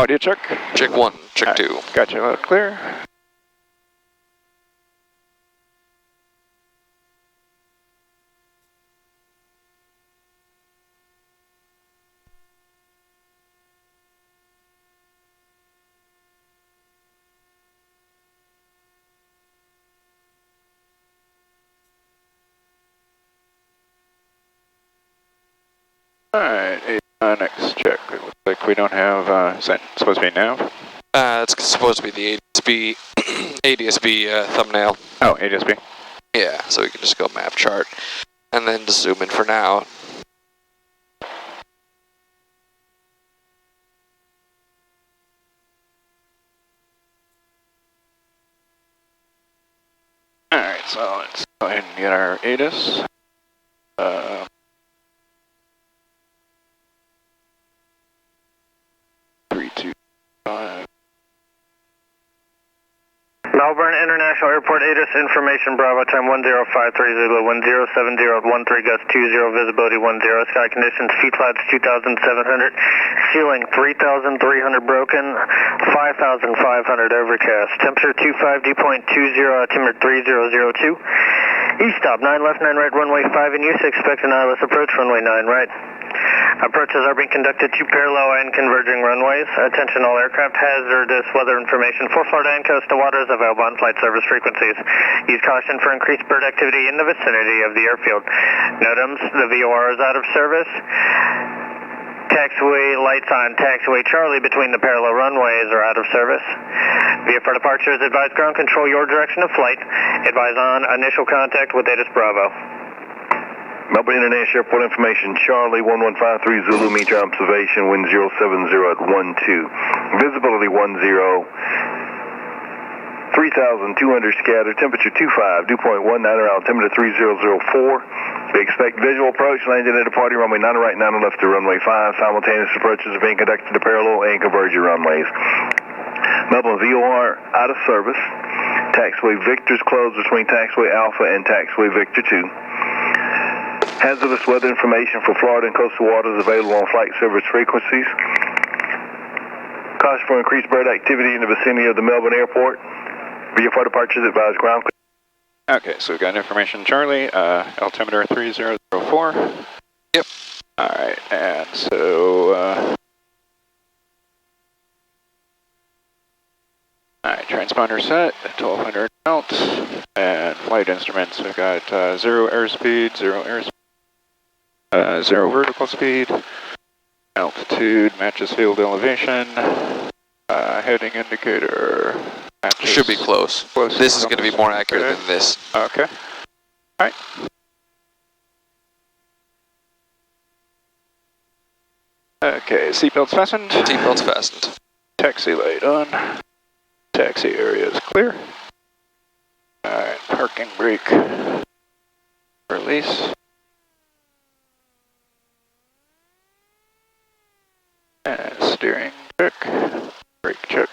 Audio check. Check 1, check 2. Gotcha, loud and clear. Alright, next check. It looks like we don't have, is that supposed to be nav? It's supposed to be the ADSB, ADSB thumbnail. Oh, ADSB. Yeah, so we can just go map chart and then just zoom in for now. Alright, so let's go ahead and get our ADIS. 3, 2, 5. Melbourne International Airport ATIS information Bravo time 1053 Zulu 1070 at 13 gust 20 visibility 10 sky conditions feet flights 2700 ceiling 3300 broken 5500 overcast temperature 25 dew point 20 altimeter 3002 east stop 9 left 9 right runway 5 in use expect an ILS approach runway 9 right. Approaches are being conducted to parallel and converging runways. Attention all aircraft, hazardous weather information for Florida and coastal waters available on flight service frequencies. Use caution for increased bird activity in the vicinity of the airfield. NOTAMs, the VOR is out of service. Taxiway lights on taxiway Charlie between the parallel runways are out of service. VFR departures, advise ground control your direction of flight. Advise on initial contact with ATIS Bravo. Melbourne International Airport information, Charlie 1153 Zulu, meet your observation, wind 070 at 12. Visibility 10, 3,200 scattered, temperature 25, dew point 19 around altimeter 3004. We expect visual approach, landing at departing runway 9 right, 9 left to runway 5. Simultaneous approaches are being conducted to parallel and converging runways. Melbourne VOR out of service. Taxiway Victor's closed between taxiway Alpha and taxiway Victor 2. Hazardous weather information for Florida and coastal waters available on flight service frequencies. Caution for increased bird activity in the vicinity of the Melbourne Airport. VFR departures advise ground. Okay, so we've got information, Charlie, altimeter 3004. Yep. Alright, and so, alright, transponder set, 1200 out, and flight instruments, we've got 0 airspeed, 0 vertical speed, altitude matches field elevation, heading indicator matches. Should be close. This is going to be more accurate than this. Okay. Alright. Okay, seatbelts fastened. Seatbelts fastened. Taxi light on. Taxi area is clear. Alright, parking brake. Release. And steering check. Brake check.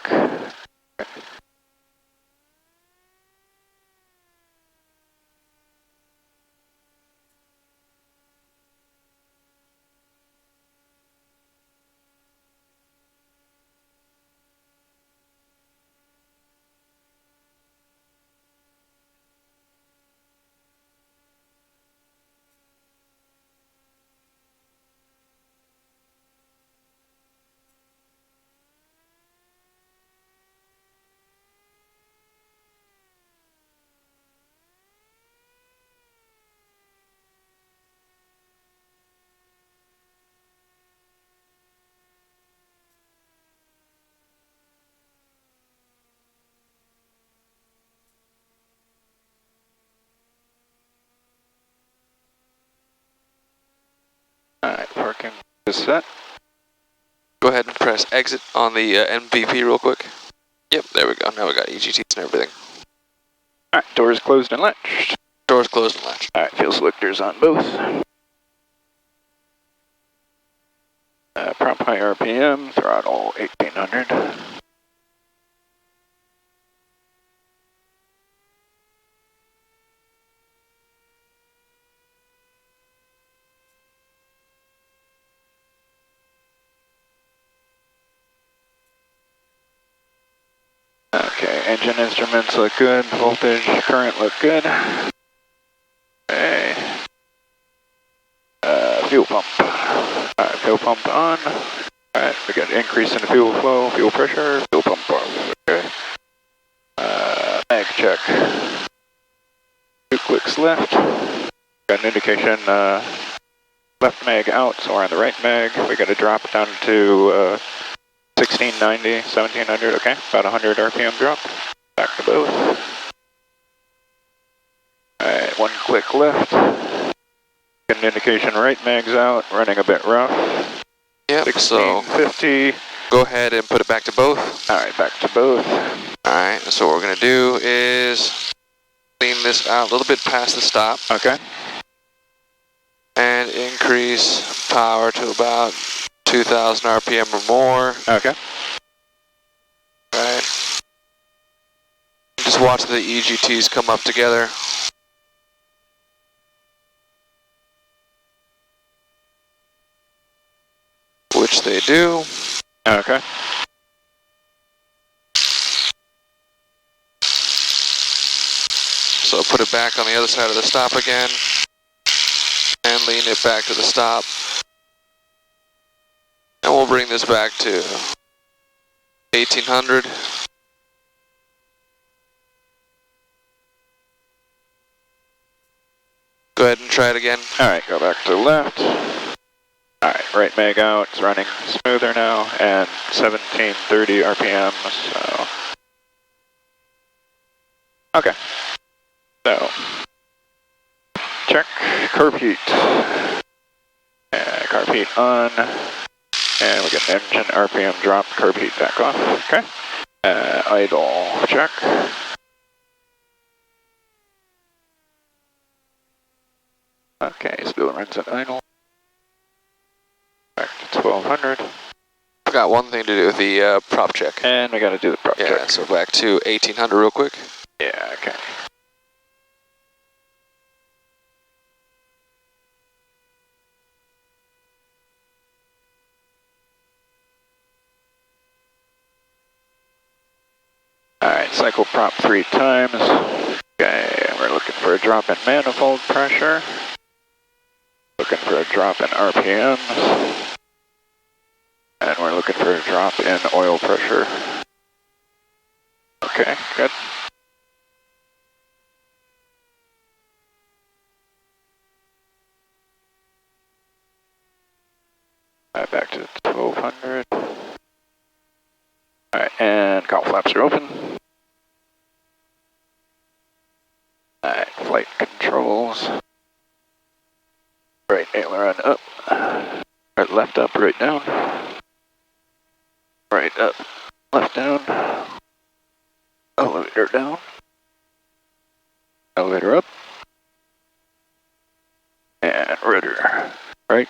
Alright, parking is set. Go ahead and press exit on the MVP real quick. Yep, there we go. Now we got EGTs and everything. Alright, doors closed and latched. Doors closed and latched. Alright, fuel selectors on both. Prompt high RPM, throttle 1800. Okay, engine instruments look good, voltage, current look good. Okay. Fuel pump. Alright, fuel pump on. Alright, we got increase in fuel flow, fuel pressure, fuel pump off. Okay. Mag check. 2 clicks left. Got an indication left mag out, so we're on the right mag. We got to drop down to 1690, 1700, okay, about 100 RPM drop. Back to both. Alright, 1 click left. Got an indication right mag's out, running a bit rough. Yep, 1650. So go ahead and put it back to both. Alright, back to both. Alright, so what we're going to do is clean this out a little bit past the stop. Okay. And increase power to about 2,000 RPM or more. Okay. Right. Just watch the EGTs come up together. Which they do. Okay. So put it back on the other side of the stop again. And lean it back to the stop. And we'll bring this back to 1800. Go ahead and try it again. Alright, go back to the left. Alright, right mag out, it's running smoother now, and 1730 RPM, so. Okay. So, check carb heat. Carb heat on. And we got an engine RPM drop, carb heat back off. Okay. Idle check. Okay, still runs at idle. Back to 1200. Forgot one thing to do with the prop check. And we got to do the prop check. Yeah, so back to 1800 real quick. Yeah, okay. Alright, cycle prop 3 times. Okay, we're looking for a drop in manifold pressure. Looking for a drop in RPMs. And we're looking for a drop in oil pressure. Okay, good. Alright, back to 1200. Alright, and cowl flaps are open. Alright, flight controls. Right aileron up. Right, left up, right down. Right up, left down. Elevator down. Elevator up. And rudder. Right.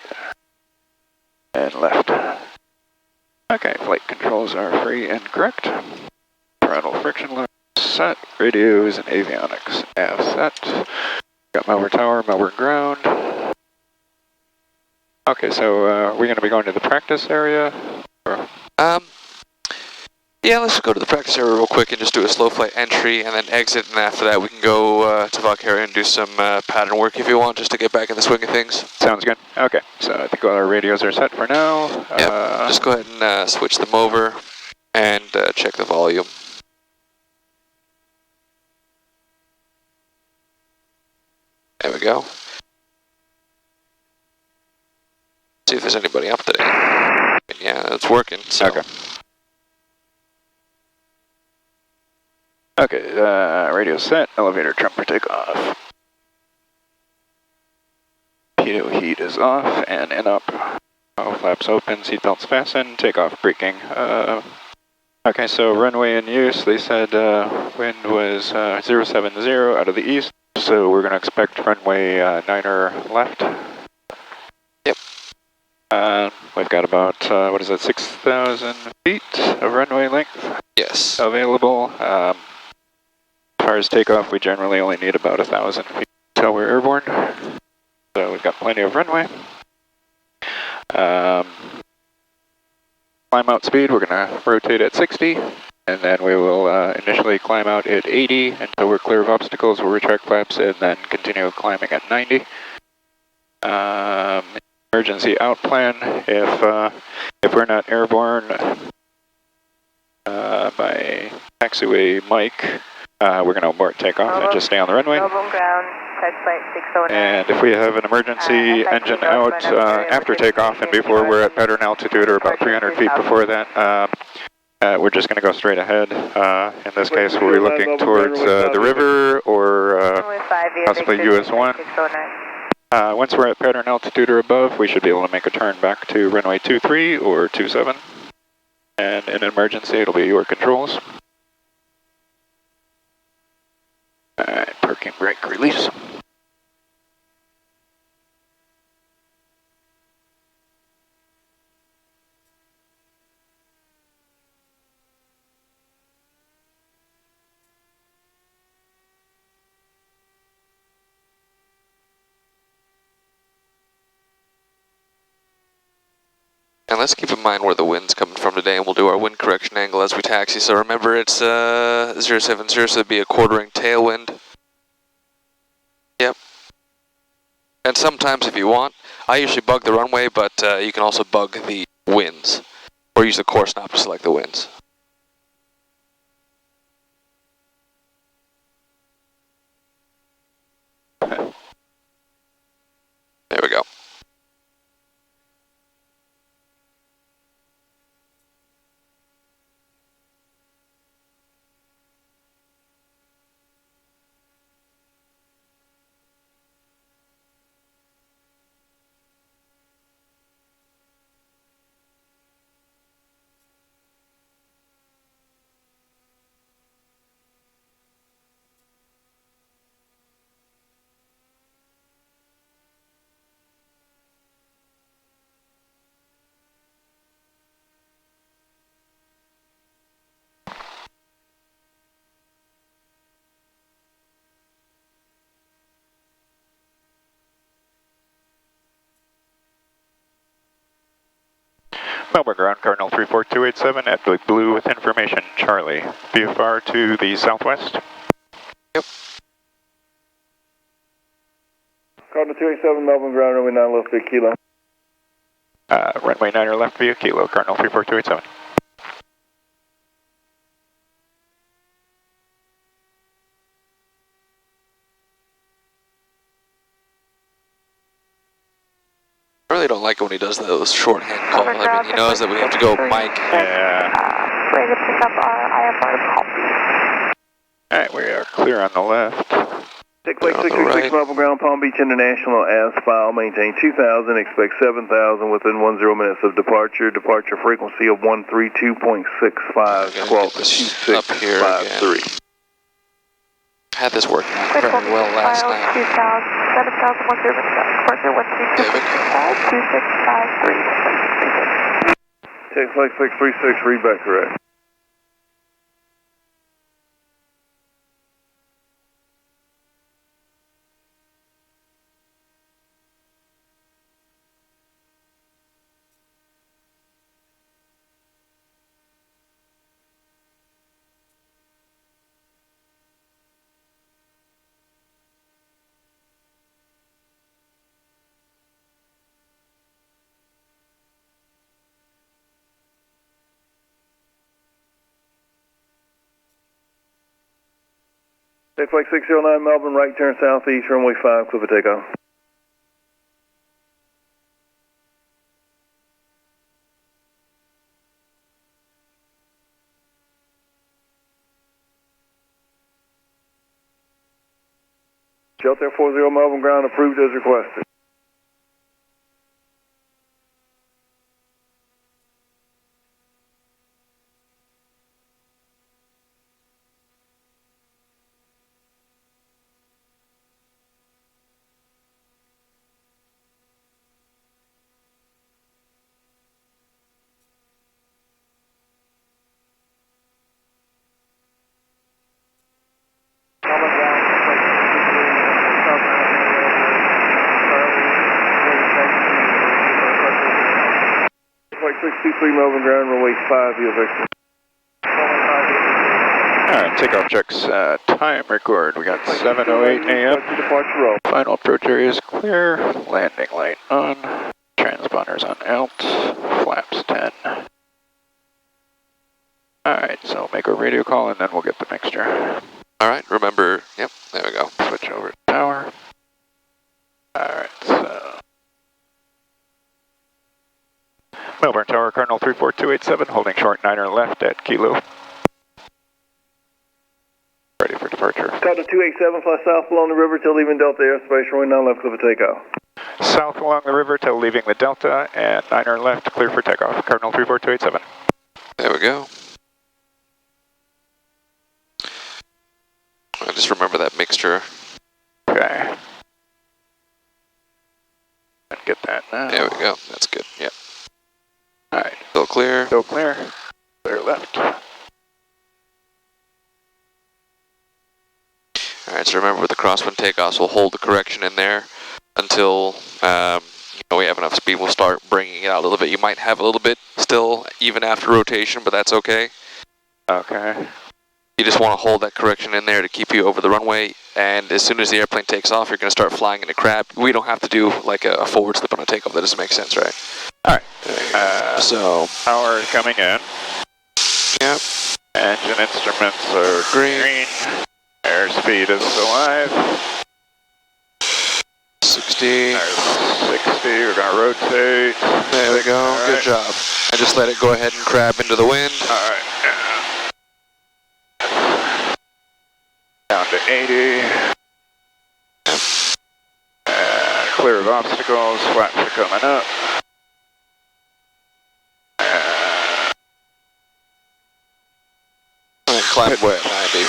And left. Okay, flight controls are free and correct. Parental friction line set. Radios and avionics nav set. Got Melbourne Tower, Melbourne Ground. Okay, so we're going to be going to the practice area? Or? Yeah, let's go to the practice area real quick and just do a slow flight entry and then exit, and after that we can go to Valkaria and do some pattern work if you want, just to get back in the swing of things. Sounds good. Okay, so I think all our radios are set for now. Yep, just go ahead and switch them over and check the volume. There we go. See if there's anybody up today. Yeah, it's working. So. Okay. Okay, radio set, elevator trim for takeoff. Pitot heat is off and in up. Oh, flaps open, seatbelts fastened, takeoff braking. Okay, so runway in use, they said wind was 070 out of the east, so we're going to expect runway 9er left. Yep. We've got about, 6,000 feet of runway length? Yes. Available. As far as takeoff, we generally only need about 1,000 feet until we're airborne. So we've got plenty of runway. Climb out speed, we're going to rotate at 60 And then we will initially climb out at 80 until we're clear of obstacles. We'll retract flaps and then continue climbing at 90. Emergency out plan if we're not airborne by taxiway Mike, we're going to abort takeoff and just stay on the runway. Ground, flight 609. And if we have an emergency engine out after takeoff and before we're at pattern altitude or about 300 feet before that, we're just going to go straight ahead. In this case, we'll be looking towards the river or possibly US 1. Once we're at pattern altitude or above, we should be able to make a turn back to runway 23 or 27. And in an emergency, it'll be your controls. Alright, parking brake release. And let's keep in mind where the wind's coming from today, and we'll do our wind correction angle as we taxi. So remember, it's 070, so it'd be a quartering tailwind. Yep. And sometimes if you want, I usually bug the runway, but you can also bug the winds, or use the course knob to select the winds. There we go. Melbourne ground, Cardinal 34287 at blue with information, Charlie. VFR to the southwest. Yep. Cardinal 287, Melbourne ground, runway 9 left via kilo. Runway 9 left via kilo, Cardinal 34287. I really don't like it when he does those shorthand calls. I mean, he knows that we have to go Mike. Yeah. Ready to pick up our IFR copy. Alright, we are clear on the left. Take flight 636 Melbourne ground, Palm Beach International as file. Maintain 2000, expect 7000 within 10 minutes of departure. Departure frequency of 132.65, 122653. Had this working very well last night. 2000, 7000, 10 departure, 132.2653. Take flight 636, read back correct. Take flight 609 Melbourne, right turn southeast, runway 5, clear for takeoff. Shelter 40 Melbourne ground, approved as requested. Flight 623 Melbourne ground, runway 5, via Victor. takeoff checks, time record. We got 7:08 a.m. Final approach area is clear. Landing light on. Transponders on alt. Flaps 10. Alright, so make a radio call and then we'll get the mixture. Alright, remember, yep, there we go. Switch over to tower. Alright, so. Melbourne Tower, Cardinal 34287, holding short 9er left at Kilo. Ready for departure. Cardinal 287, fly south along the river till leaving Delta airspace, runway 9 left, clear for takeoff. South along the river till leaving the Delta, and 9er left, clear for takeoff. Cardinal 34287. There we go. I just remember that mixture. Okay. And get that now. There we go, that's good, yep. Alright. Still clear. Still clear. Clear left. Alright, so remember with the crosswind takeoffs, we'll hold the correction in there until we have enough speed. We'll start bringing it out a little bit. You might have a little bit still, even after rotation, but that's okay. Okay. You just want to hold that correction in there to keep you over the runway, and as soon as the airplane takes off, you're going to start flying in a crab. We don't have to do like a forward slip on a takeoff. That doesn't make sense, right? Alright. So Power is coming in. Yep. Engine instruments are green. Airspeed is alive. 60. There's 60. We're going to rotate. There we go. All Good right. job. I just let it go ahead and crab into the wind. Alright. Down to 80. And clear of obstacles. Flaps are coming up. And climb away at 90.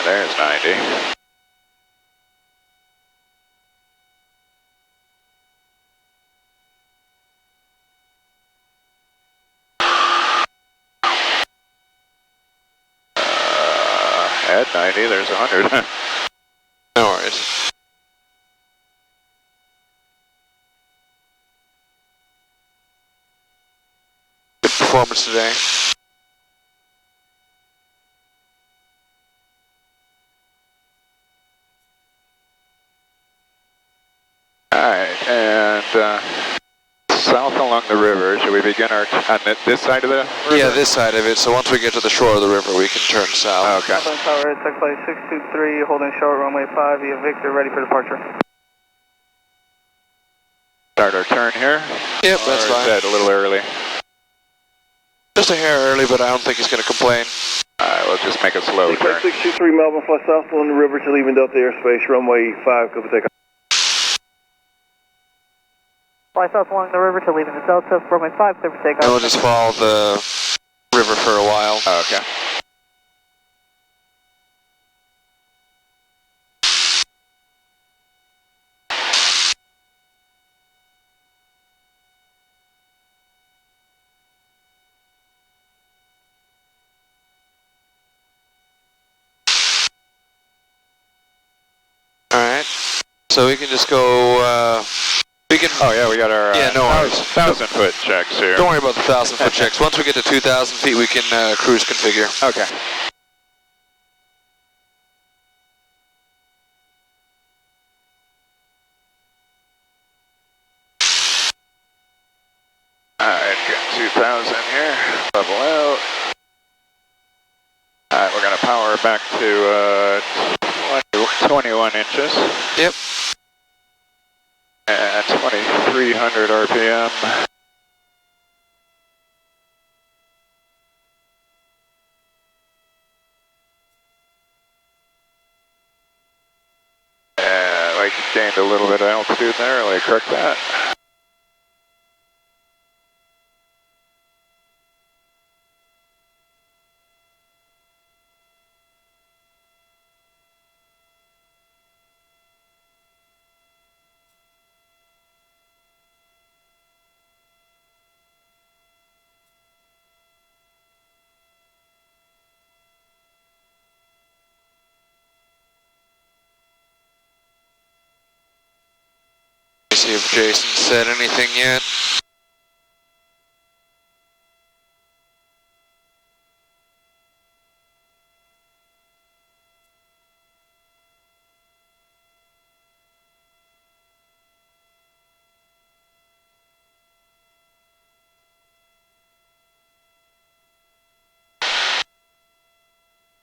There's 90. At 90, there's 100. No worries. Good performance today. Alright, and south along the river, should we begin our, on this side of the river? Yeah, this side of it. So once we get to the shore of the river, we can turn south. Okay. Melbourne Tower, tech flight 623, holding short runway 5 via Victor, ready for departure. Start our turn here? Yep, that's Or is fine. that a little early? Just a hair early, but I don't think he's going to complain. We'll just make a slow turn. 623 Melbourne, fly south along the river till leaving Delta airspace, runway 5, clear for takeoff. Fly south along the river to leaving the Delta, runway 5, clear for takeoff. And we'll just follow the river for a while. Okay. Alright. So we can just go, we can... Oh yeah, we got our Yeah, no worries. 1,000-foot checks here. Don't worry about the 1,000-foot checks. Once we get to 2,000 feet, we can cruise configure. Okay. Alright, got 2,000 here. Level out. Alright, we're going to power back to 21 inches. Yep. At 2,300 RPM. Like gained a little bit of altitude there, like correct that. see if Jason said anything yet.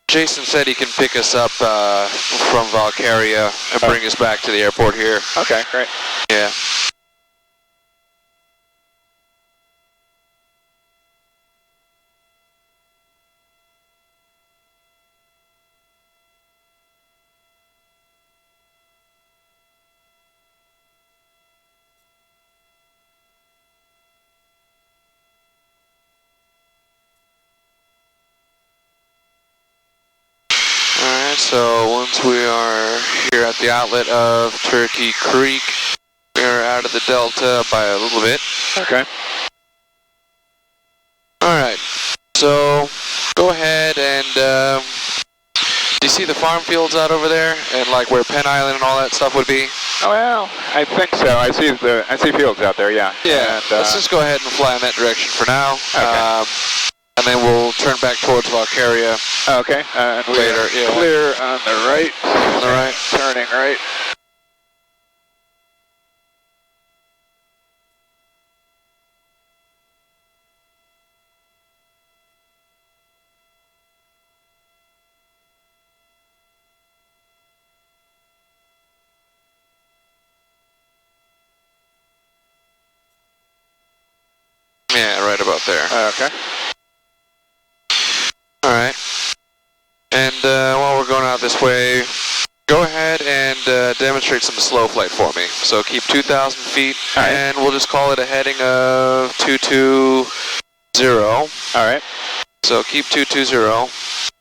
Jason said he can pick us up from Valkaria and bring us back to the airport here. Okay, great. Yeah. Alright, so once we are here at the outlet of Turkey Creek, we are out of the Delta by a little bit. Okay. Alright, so go ahead and do you see the farm fields out over there? And like where Penn Island and all that stuff would be? Oh, well, I think so. I see fields out there, yeah. Yeah, and, let's just go ahead and fly in that direction for now. Okay. And then we'll turn back towards Valkaria. Okay, and we Later, are yeah. clear on the right. On the right. Turning right. Yeah, right about there. Okay. Alright. And while we're going out this way, go ahead and demonstrate some slow flight for me. So keep 2,000 feet, All right. and we'll just call it a heading of 220. Alright. So keep 220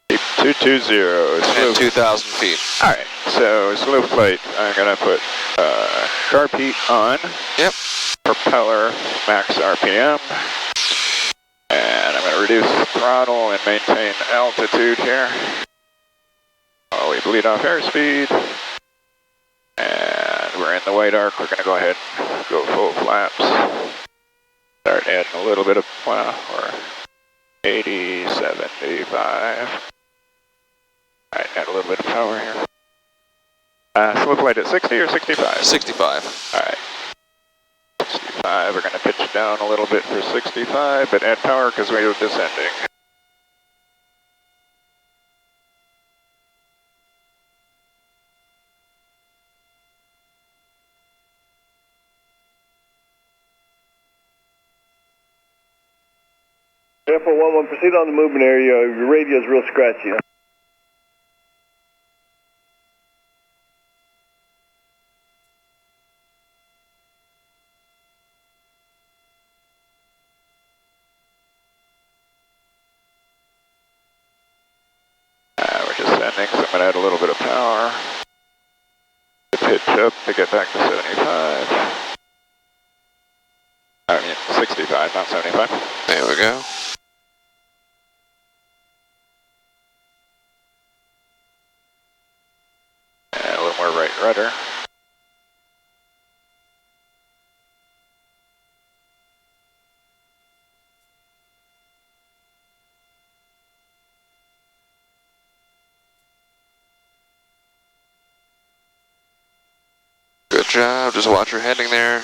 Keep 220. and 2,000 feet. Alright, so slow flight. I'm going to put carb heat on. Yep. Propeller max RPM. And I'm going to reduce throttle and maintain altitude here. While we bleed off airspeed. And we're in the white arc. We're going to go ahead and go full flaps. Start adding a little bit of, well, we're 80, 75. Alright, add a little bit of power here. Slow flight at 60 or 65? 65. Alright. 65, we're going to pitch down a little bit for 65, but add power because we are descending. Airport 11, proceed on the movement area. Your radio is real scratchy. We're descending, so I'm going to add a little bit of power to pitch up to get back to 75. I mean 65, not 75. There we go. And a little more right rudder. Good job. Just watch your heading there.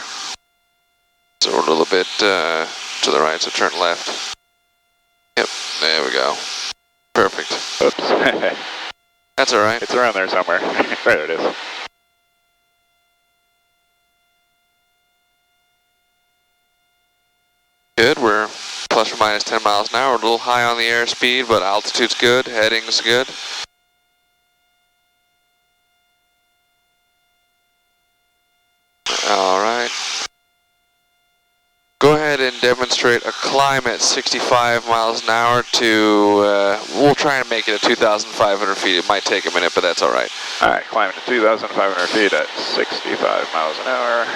So we're a little bit to the right, so turn left. Yep, there we go. Perfect. Oops. That's all right. It's around there somewhere. There it is. Good. We're plus or minus 10 miles an hour. We're a little high on the airspeed, but altitude's good. Heading's good. All right. Go ahead and demonstrate a climb at 65 miles an hour to, we'll try and make it at 2,500 feet. It might take a minute, but that's all right. All right, climbing to 2,500 feet at 65 miles an hour.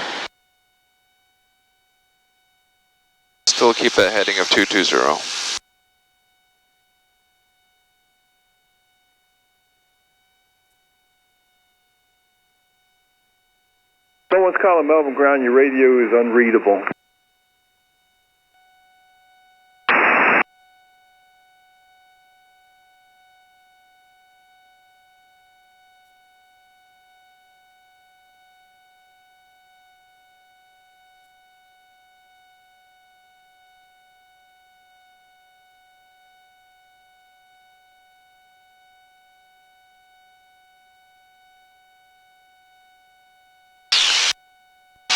Still keep that heading of 220. Someone's calling Melbourne ground, your radio is unreadable.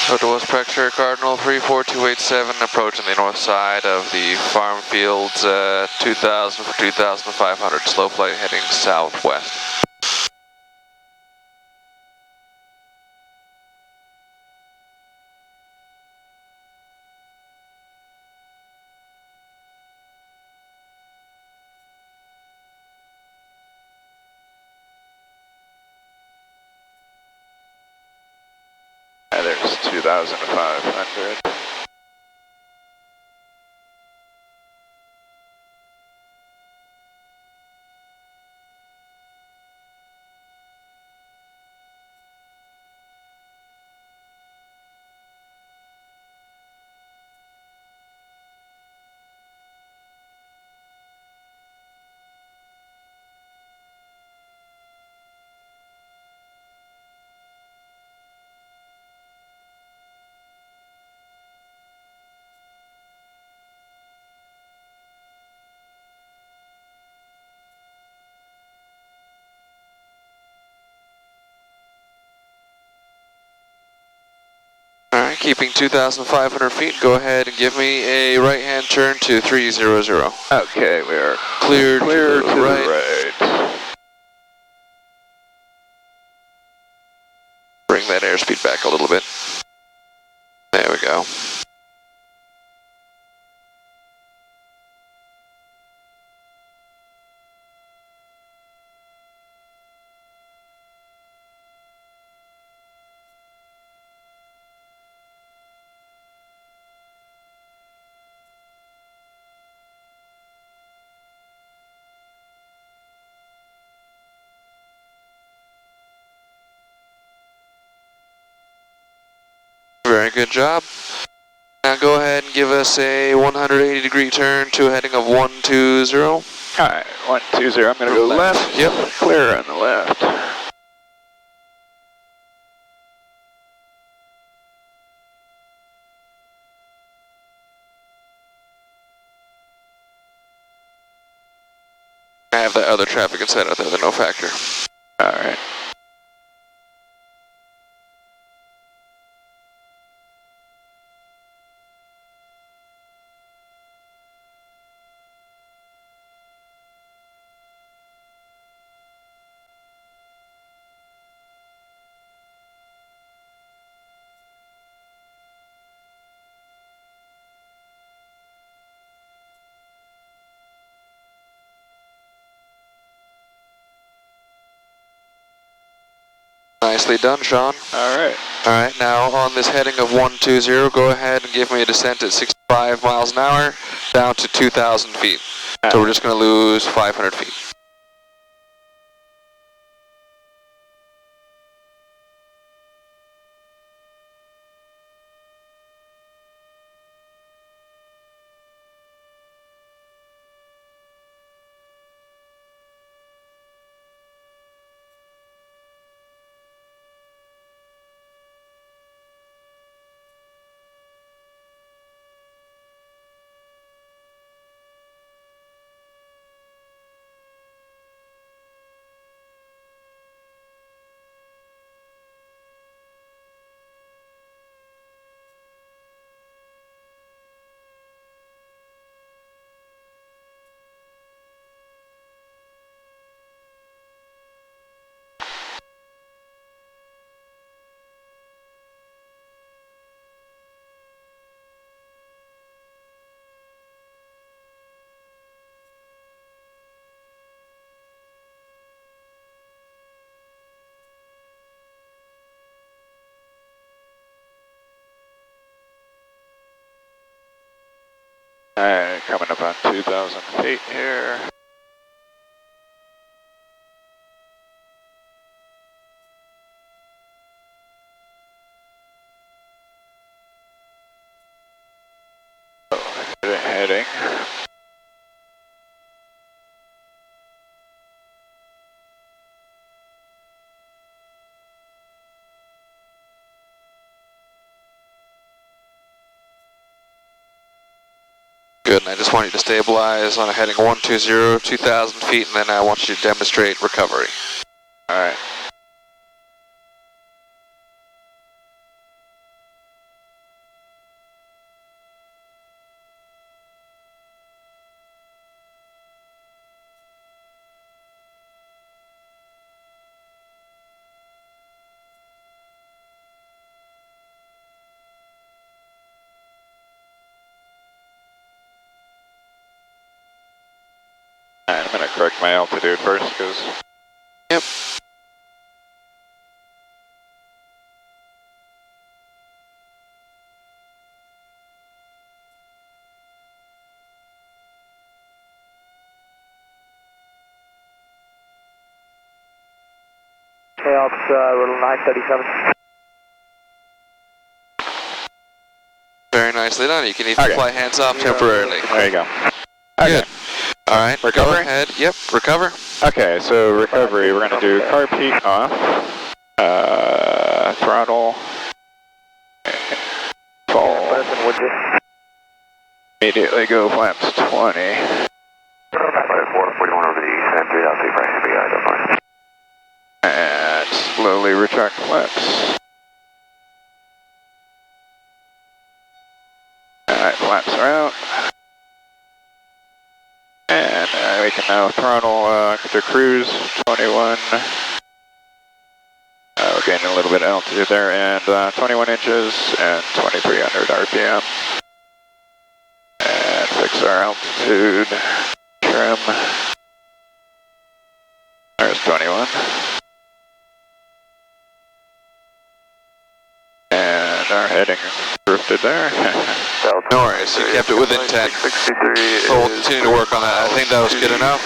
Total West Pressure, Cardinal 34287, approaching the north side of the farm fields, 2000 for 2500, slow flight heading southwest. There's 2,500. Alright, keeping 2,500 feet, go ahead and give me a right-hand turn to 300. Okay, we are Clear to the right. the right. Bring that airspeed back a little bit. There we go. Very good job. Now go ahead and give us a 180 degree turn to a heading of 120. Alright, 120, I'm going to go left. Yep. Clear on the left. I have that other traffic inside out there, the no factor. Alright. Nicely done, Sean. Alright. Alright, now on this heading of 120, go ahead and give me a descent at 65 miles an hour down to 2,000 feet. So we're just going to lose 500 feet. Alright, coming up on 2,000 feet here. heading. Good, and I just want you to stabilize on a heading 120, 2,000 feet, and then I want you to demonstrate recovery. Alright. I'm going to correct my altitude first, because... Yep. Takeoff, little 937. Very nicely done. You can even fly hands off temporarily. There you go. Okay. Good. All right. Recovery? Go ahead. Yep. Recover. Okay, so recovery, we're going to do carb heat off, throttle, fall, immediately go flaps 20, and slowly retract flaps. Alright, flaps are out. And we can now throttle to cruise 21. We're gaining a little bit of altitude there, and 21 inches and 2300 RPM. And fix our altitude, trim. There's 21. And our heading drifted there. No worries, you kept it within 10. So we'll continue to work on that. I think that was good enough.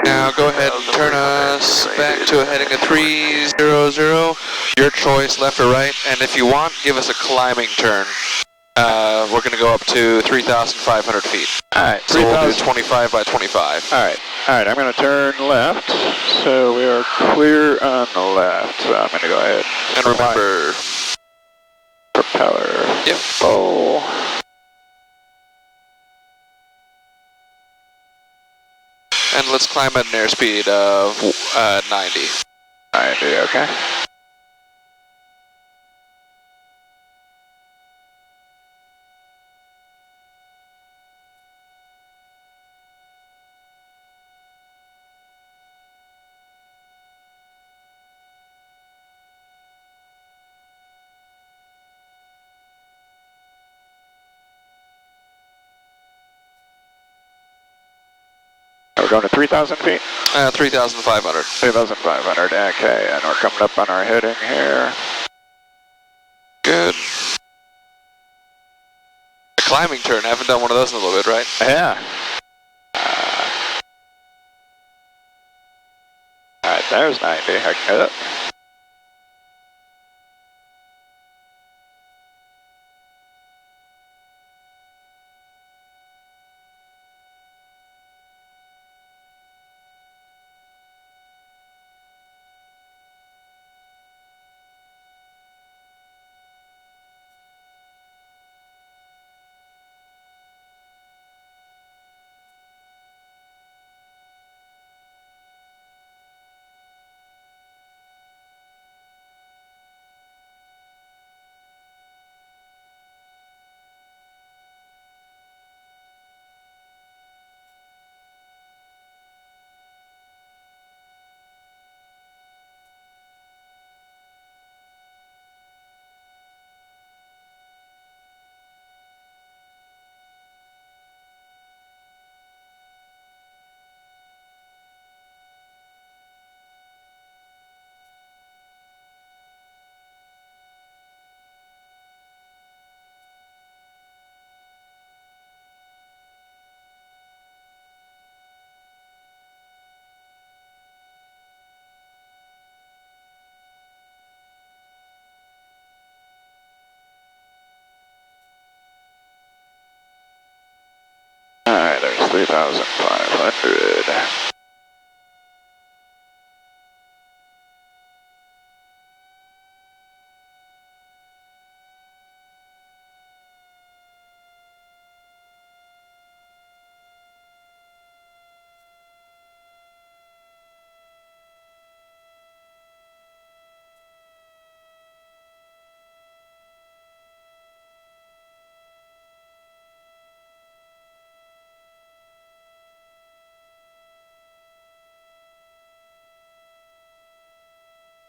Now go ahead and turn us back to a heading of 300. Your choice, left or right. And if you want, give us a climbing turn. We're going to go up to 3,500 feet. Alright, so we'll do 25 by 25. Alright, I'm going to turn left. So we are clear on the left. So I'm going to go ahead. And remember, propeller. Yep. Full. And let's climb at an airspeed of 90. 90, okay. We're going to 3,000 feet? 3,500. 3,500, okay, and we're coming up on our heading here. Good. A climbing turn, I haven't done one of those in a little bit, right? Yeah. Alright, there's 90, I can hit it. 3,500.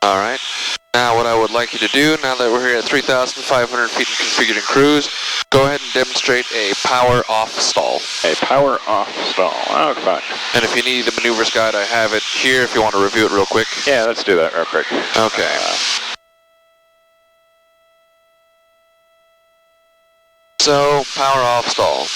Alright, now what I would like you to do, now that we're here at 3,500 feet and configured in cruise, go ahead and demonstrate a power off stall. A power off stall. Oh, fine. And if you need the maneuvers guide, I have it here if you want to review it real quick. Yeah, let's do that real quick. Okay. So, power off stall.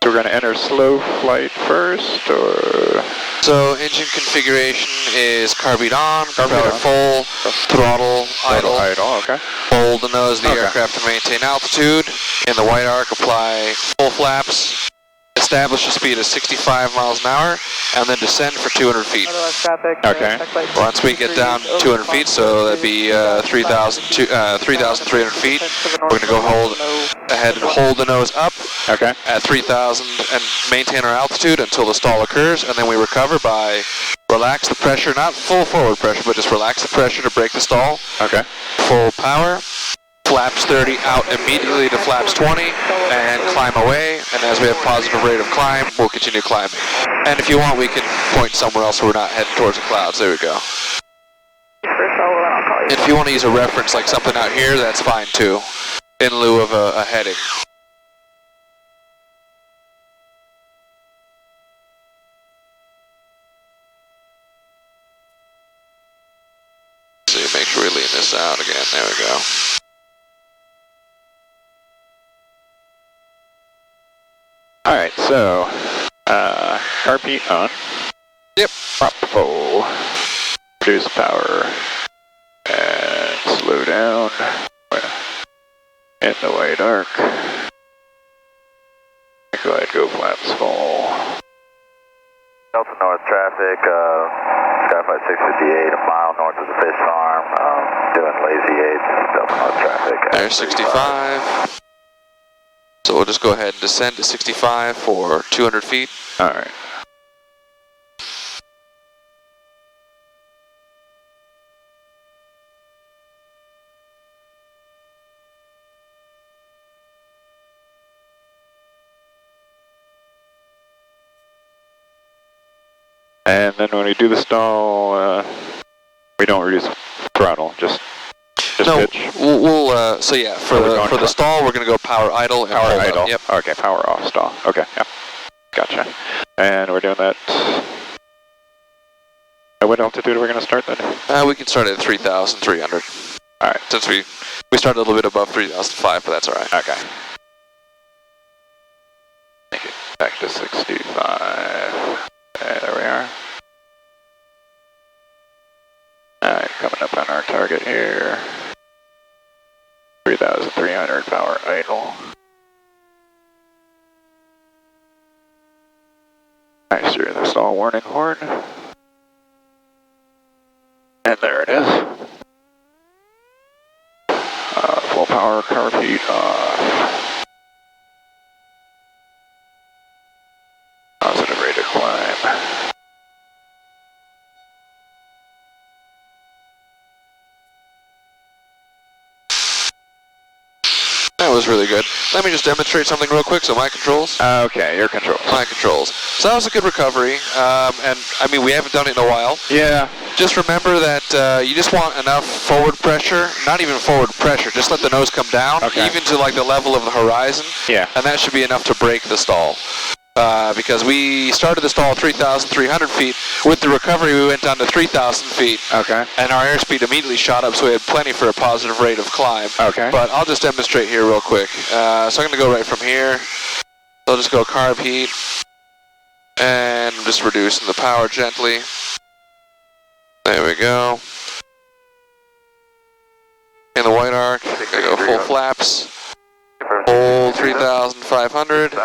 So we're going to enter slow flight first, or? So, engine configuration is carb on, propeller full, throttle idle. Okay. Hold the nose of the Okay. aircraft to maintain altitude. In the white arc, apply full flaps. Establish a speed of 65 miles an hour, and then descend for 200 feet. Otherwise traffic. Okay. Once we get down 200 feet, so that'd be 3,300 feet, we're going to go hold ahead and hold the nose up Okay. at 3,000 and maintain our altitude until the stall occurs, and then we recover by relax the pressure, not full forward pressure, but just relax the pressure to break the stall. Okay. Full power. Flaps 30 out immediately to flaps 20 and climb away, and as we have positive rate of climb, we'll continue climbing. And if you want, we can point somewhere else so we're not heading towards the clouds. There we go. If you want to use a reference like something out here, that's fine too, in lieu of a heading. So make sure we lean this out again. There we go. Alright, so, carb heat on. Yep. Prop full. Reduce power. And slow down. In the white arc. Go ahead, go flaps full. Delta North traffic, Skyflight 658, a mile north of the fish farm, doing lazy aids, Delta North traffic. There's 65. So we'll just go ahead and descend to 65 for 200 feet. Alright. And then when we do the stall, we don't reduce throttle, just No, pitch. we'll so yeah, for the stall, we're going to go power idle and Power hold idle. up. Yep. Okay, power off stall. Okay, yeah. Gotcha. And we're doing that. At what altitude are we going to start then? We can start at 3,300. Alright. Since we started a little bit above 3,005, but that's alright. Okay. Make it back to 65. There we are. Alright, coming up on our target here. 3,300 power idle. Nice, through the stall warning horn. And there it is. Full power carb heat off. Positive rate of climb. That was really good. Let me just demonstrate something real quick. So my controls. Okay, your controls. My controls. So that was a good recovery. And I mean, we haven't done it in a while. Yeah. Just remember that you just want enough forward pressure, not even forward pressure, just let the nose come down, Okay. even to like the level of the horizon. Yeah. And that should be enough to break the stall. Because we started the stall at 3,300 feet. With the recovery, we went down to 3,000 feet. Okay. And our airspeed immediately shot up, so we had plenty for a positive rate of climb. Okay. But I'll just demonstrate here real quick. So I'm going to go right from here. So I'll just go carb heat. And I'm just reducing the power gently. There we go. In the white arc, I'm going to go full flaps. Hold 3,500. Making a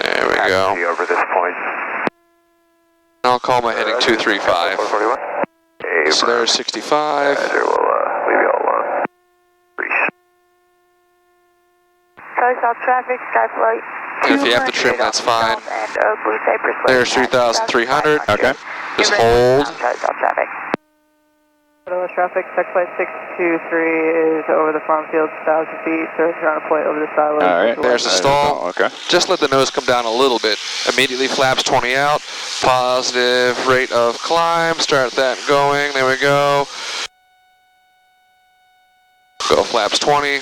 there we go. Over this point. I'll call my heading 235. So there's 65. We'll leave you all alone. Charlie South traffic, sky flight. And if you have to trim, that's fine. There's 3,300. Okay. Just hold. Charlie South traffic. West traffic, tech flight 623 is over the farm field, 1,000 feet, surge around a point over the sideways. All right. There's a stall. Okay. Just let the nose come down a little bit. Immediately flaps 20 out. Positive rate of climb. Start that going. There we go. Go flaps 20.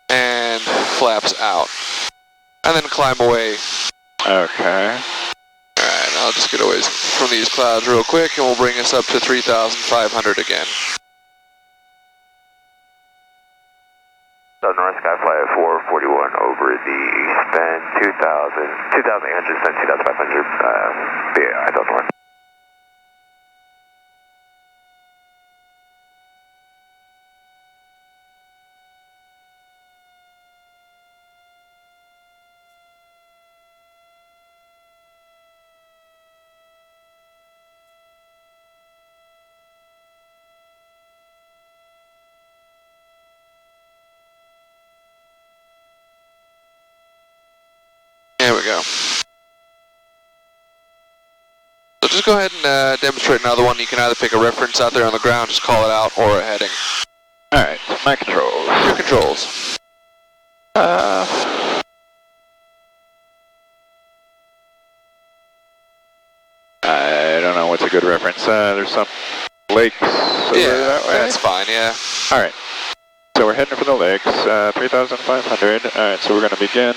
And flaps out. And then climb away. Okay. Alright, I'll just get away from these clouds real quick and we'll bring us up to 3,500 again. So North Sky Flight 441 over the bend 2,800, spend 2,500, yeah, I don't know. There we go. So just go ahead and demonstrate another one. You can either pick a reference out there on the ground, just call it out, or a heading. Alright, my controls. Your controls. I don't know what's a good reference. There's some lakes over that way. That's fine, yeah. Alright. So we're heading for the lakes, 3,500. Alright, so we're going to begin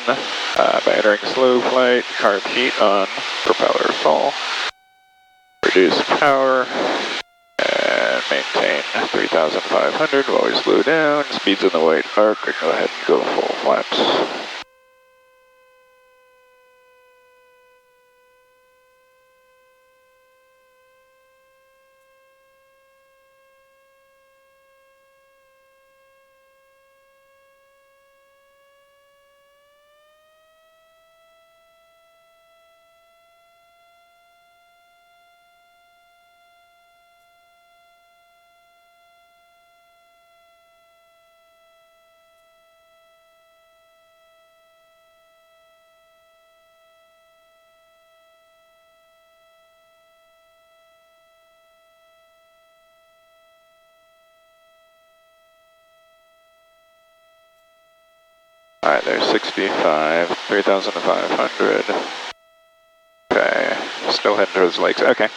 by entering slow flight, carb heat on, propeller stall, reduce power, and maintain 3,500 while we slow down. Speeds in the white arc, we go ahead and go full flaps. Alright, there's 65, 3,500. Okay, still heading towards the lakes. Okay.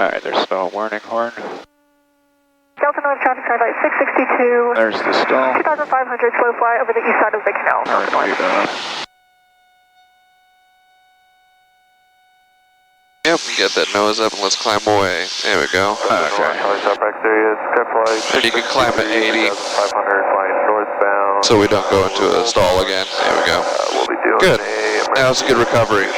Alright, there's stall warning horn. Delta North traffic, sky flight 662. There's the stall. 2,500, slow fly over the east side of the canal. Yep, get that nose up and let's climb away. There we go. Okay. And you can climb at 80. 500 flying northbound. So we don't go into a stall again. There we go. We'll be doing Good. That was a good recovery.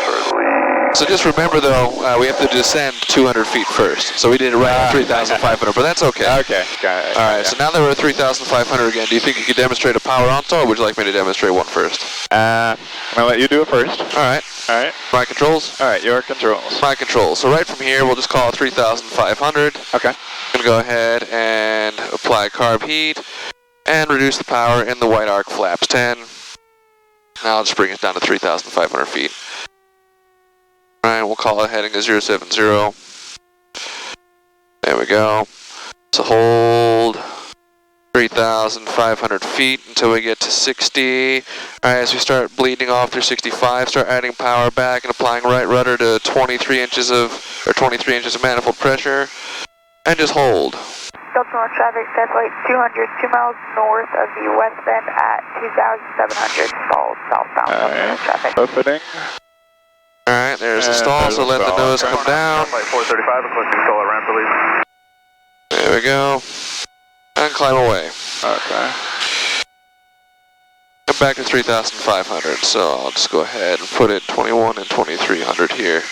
So just remember though, we have to descend 200 feet first. So we did it right at 3,500, but that's okay. Okay, got it. Alright, so now that we're at 3,500 again, do you think you could demonstrate a power on stall, or would you like me to demonstrate one first? I'm gonna let you do it first. Alright. Alright. My controls? Alright, your controls. My controls. So right from here, we'll just call it 3,500. Okay. I'm gonna go ahead and apply carb heat and reduce the power in the white arc flaps 10. Now I'll just bring it down to 3,500 feet. Alright, we'll call it heading to 070. There we go. So hold 3,500 feet until we get to 60. Alright, as we start bleeding off through 65, start adding power back and applying right rudder to 23 inches of manifold pressure. And just hold. Delta North traffic, sky flight 200, 2 miles north of the west bend at 2,700, stalled. southbound traffic. Buffeting. Alright, there's the And stall, there's so the let the stall. nose come down. Flight 435, requesting stall at ramp release. There we go. And climb away. Okay. And back to 3,500, so I'll just go ahead and put in 21 and 2,300 here.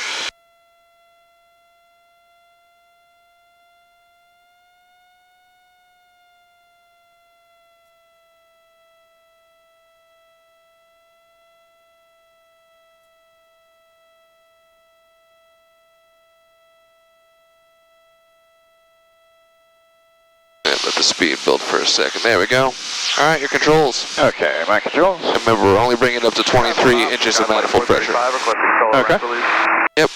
Let the speed build for a second. There we go. Alright, your controls. Okay, my controls. Remember, we're only bringing it up to 23 inches of manifold pressure. Okay. Yep.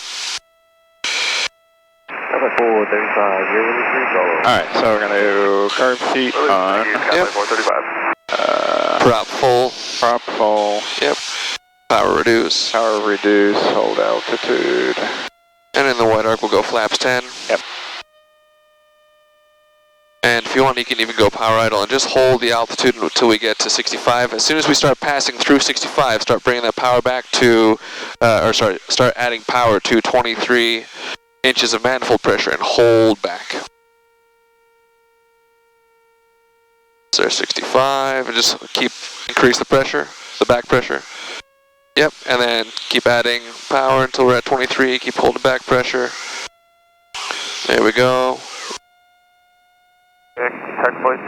435, you're release free. Alright, so we're gonna do carb feet on. Yep. 435. Prop full. Prop full. Yep. Power reduce. Power reduce, hold altitude. And in the white arc, we'll go flaps 10. Yep. And if you want, you can even go power idle and just hold the altitude until we get to 65. As soon as we start passing through 65, start bringing that power back to, start adding power to 23 inches of manifold pressure and hold back. So there's 65, and just increase the pressure, the back pressure. Yep, and then keep adding power until we're at 23, keep holding back pressure. There we go.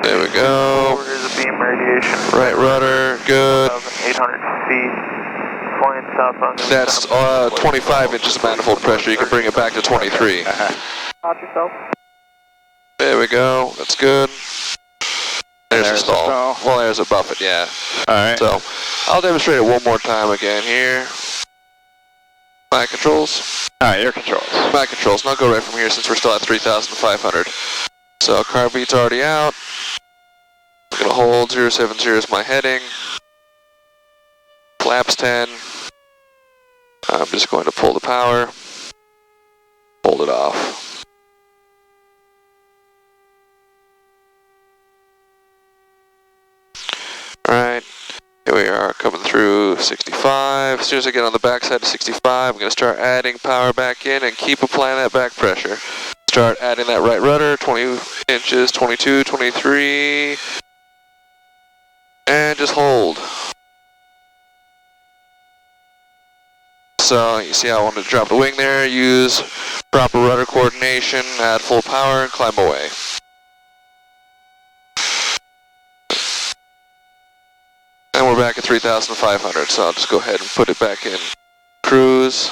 There we go. Here's a beam radiation. Right rudder, good. 800 feet. Flying southbound. That's 25 inches of manifold pressure. You can bring it back to 23. Watch yourself. There we go. That's good. There's a stall. Well, there's a buffet, yeah. Alright. So, I'll demonstrate it one more time again here. My controls. Alright, your controls. My controls. And I'll go right from here since we're still at 3,500. So, car beat's already out. I'm going to hold 070 as my heading. Flaps 10. I'm just going to pull the power. Hold it off. Alright, here we are coming through 65. As soon as I get on the backside of 65, I'm going to start adding power back in and keep applying that back pressure. Start adding that right rudder, 20 inches, 22, 23, and just hold. So you see how I wanted to drop the wing there, use proper rudder coordination, add full power, and climb away. And we're back at 3,500, so I'll just go ahead and put it back in cruise.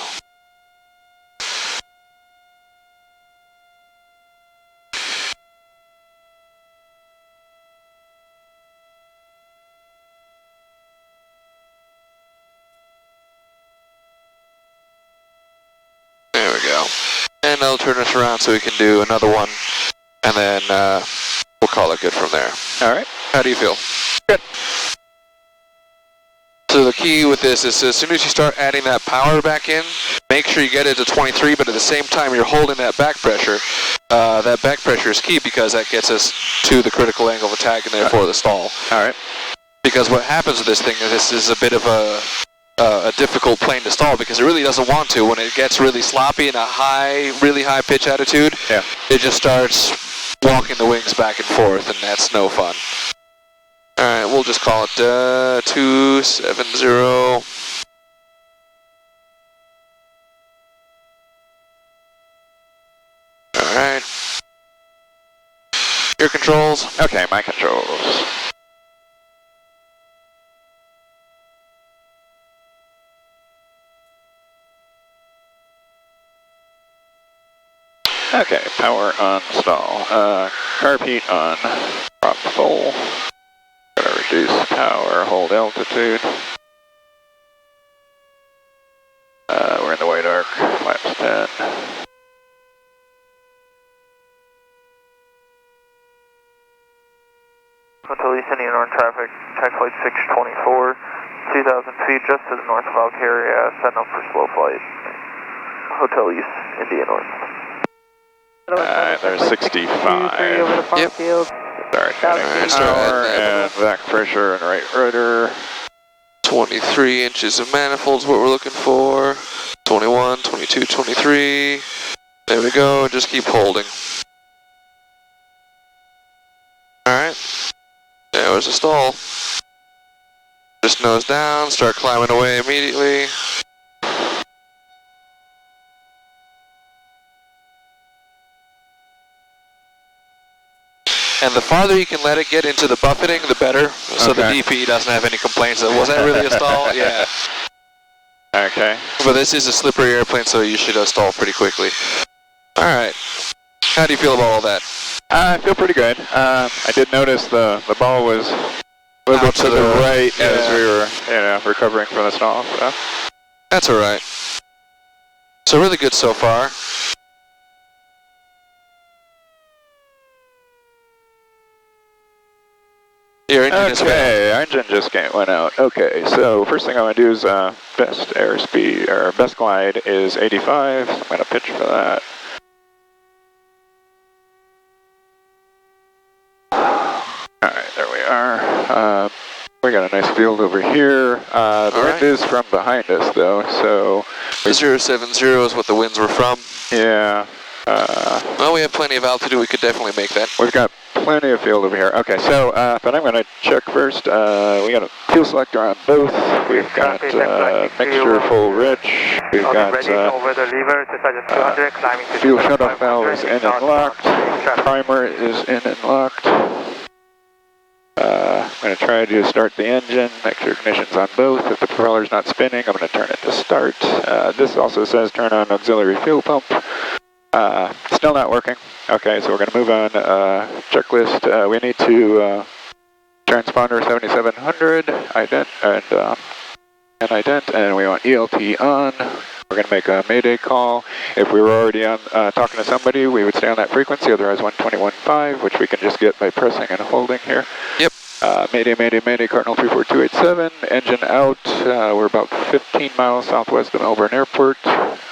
There we go. And I'll turn us around so we can do another one, and then we'll call it good from there. Alright. How do you feel? Good. So the key with this is as soon as you start adding that power back in, make sure you get it to 23, but at the same time you're holding that back pressure. That back pressure is key because that gets us to the critical angle of attack and therefore the stall. Alright. Because what happens with this thing is this is a bit of a difficult plane to stall because it really doesn't want to. When it gets really sloppy in a really high pitch attitude, yeah, it just starts walking the wings back and forth, and that's no fun. Alright, we'll just call it 270. Alright. Your controls. Okay, my controls. Okay, power on stall. Carb heat on. Prop full. Gotta reduce power, hold altitude. We're in the white arc, flaps 10. Hotel East Indian on traffic, taxi flight 624, 2,000 feet just to the north of Valkaria, setting up for slow flight. Hotel East Indian North. There's 65. Over the farm Yep. field. Start adding Start power adding and back pressure and right rudder. 23 inches of manifolds, what we're looking for. 21, 22, 23. There we go, just keep holding. Alright, there was a stall. Just nose down, start climbing away immediately. And the farther you can let it get into the buffeting, the better, so the DP doesn't have any complaints that, was that really a stall? Yeah. Okay. But this is a slippery airplane, so you should stall pretty quickly. Alright. How do you feel about all that? I feel pretty good. I did notice the ball was a little bit to the right as we were, recovering from the stall. So. That's alright. So really good so far. Your engine is our engine just went out. Okay, so first thing I want to do is best airspeed, or best glide is 85. So I'm going to pitch for that. Alright, there we are. We got a nice field over here. The wind is from behind us though, so... 070 is what the winds were from. Yeah. Well, we have plenty of altitude, we could definitely make that. We've got plenty of field over here. Okay, so, but I'm going to check first. We got a fuel selector on both. We've got mixture full rich. We've got fuel shutoff valve is in and locked. Primer is in and locked. I'm going to try to start the engine, make sure ignition's on both. If the propeller's not spinning, I'm going to turn it to start. This also says turn on auxiliary fuel pump. Still not working. Okay, so we're going to move on. Checklist, we need to transponder 7700, ident, and we want ELT on. We're going to make a mayday call. If we were already on talking to somebody, we would stay on that frequency, otherwise 121.5, which we can just get by pressing and holding here. Yep. Mayday, mayday, mayday, Cardinal 34287, engine out. We're about 15 miles southwest of Melbourne Airport.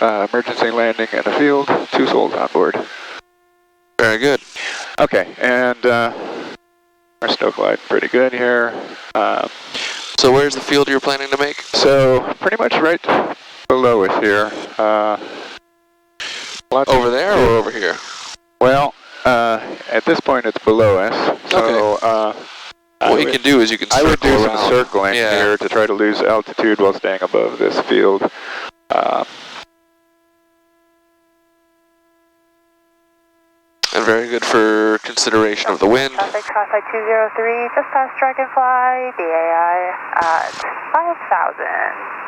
Emergency landing in the field, 2 souls on board. Very good. Okay, and we're still gliding pretty good here. So where's the field you're planning to make? So pretty much right below us here. Over there or over here? Well, at this point it's below us. So what you can do is you can circle I would do around. some circling here to try to lose altitude while staying above this field. And very good for consideration of the wind. Traffic 203, just past Dragonfly, DAI at 5,000.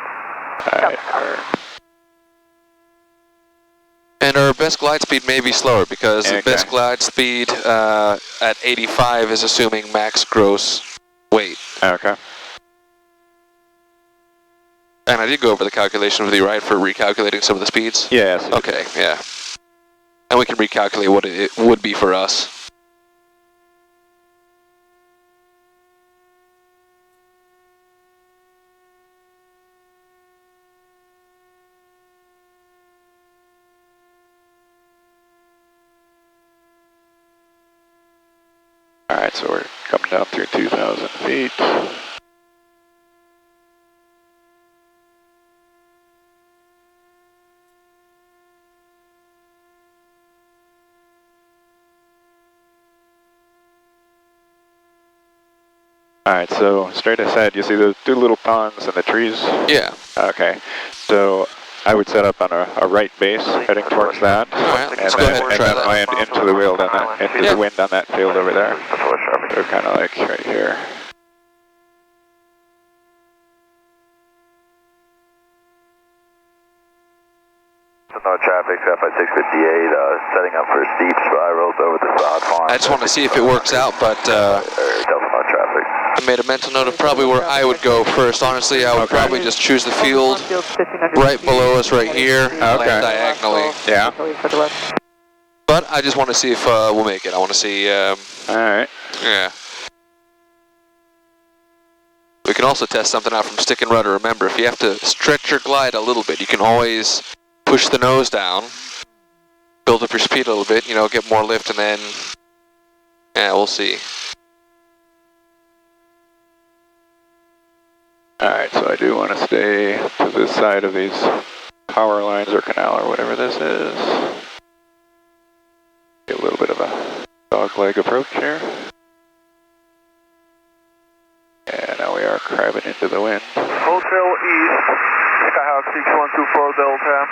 And our best glide speed may be slower because the best glide speed at 85 is assuming max gross weight. Okay. And I did go over the calculation with you, right, for recalculating some of the speeds? Yes. Okay, yeah. And we can recalculate what it would be for us. Alright, so we're coming down through 2,000 feet. Alright, so straight ahead, you see those 2 little ponds and the trees? Yeah. Okay, so I would set up on a right base, heading towards that, Alright, and then land into the wind on that, into the wind on that field over there. So kind of like right here. No traffic, traffic 658, setting up for steep spirals over the sod farm. I just want to see if it works out, but no traffic. I made a mental note of probably where I would go first. Honestly, I would probably just choose the field right below us right here, land diagonally. Yeah. But I just want to see if we'll make it. I want to see... Alright. Yeah. We can also test something out from stick and rudder. Remember, if you have to stretch your glide a little bit, you can always push the nose down, build up your speed a little bit, you know, get more lift, and then, yeah, we'll see. Alright, so I do want to stay to this side of these power lines or canal or whatever this is. Get a little bit of a dogleg approach here. And now we are crabbing into the wind. Hotel East, Skyhawk 6124 Delta,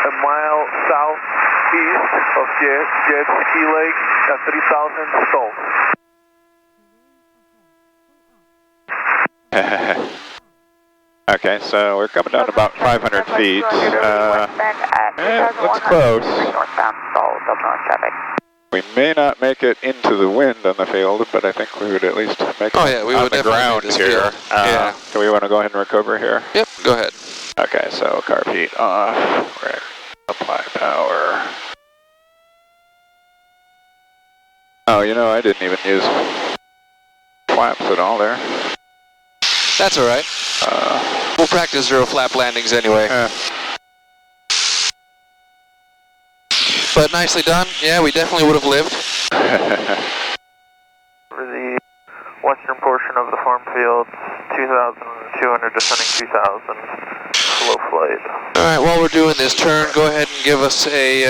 a mile southeast of Jet Ski Lake at 3,000 stalls. Okay, so we're coming down about 500 feet. Looks close. We may not make it into the wind on the field, but I think we would at least make it we on would the ground here. Yeah. Do we want to go ahead and recover here? Yep, go ahead. Okay, so carb heat off. We're at apply power. Oh, you know, I didn't even use flaps at all there. That's all right. We'll practice zero flap landings anyway. But nicely done. Yeah, we definitely would have lived. For the western portion of the farm field, 2,200 descending 2,000, slow flight. All right, while we're doing this turn, go ahead and give us a,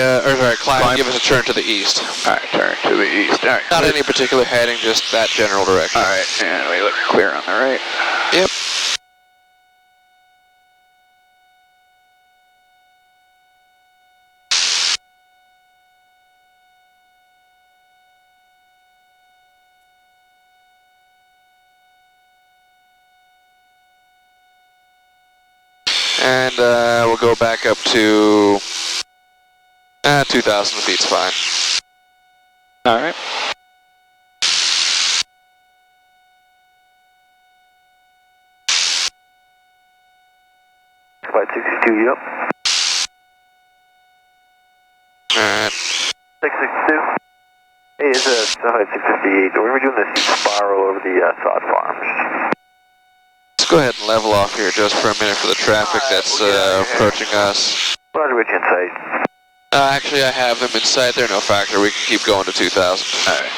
climb, give us a turn to the east. All right, turn to the east. All right, not any particular heading, just that general direction. All right, and we look clear on the right. Yep. And we'll go back up to 2,000 feet's fine. All right. Flight 62, yep. Alright. 662. Hey, it's Flight 658. We're doing this spiral over the sod farms. Let's go ahead and level off here just for a minute for the traffic that's approaching us. Roger, which in sight? Actually, I have them in sight. They're no factor. We can keep going to 2,000. All right.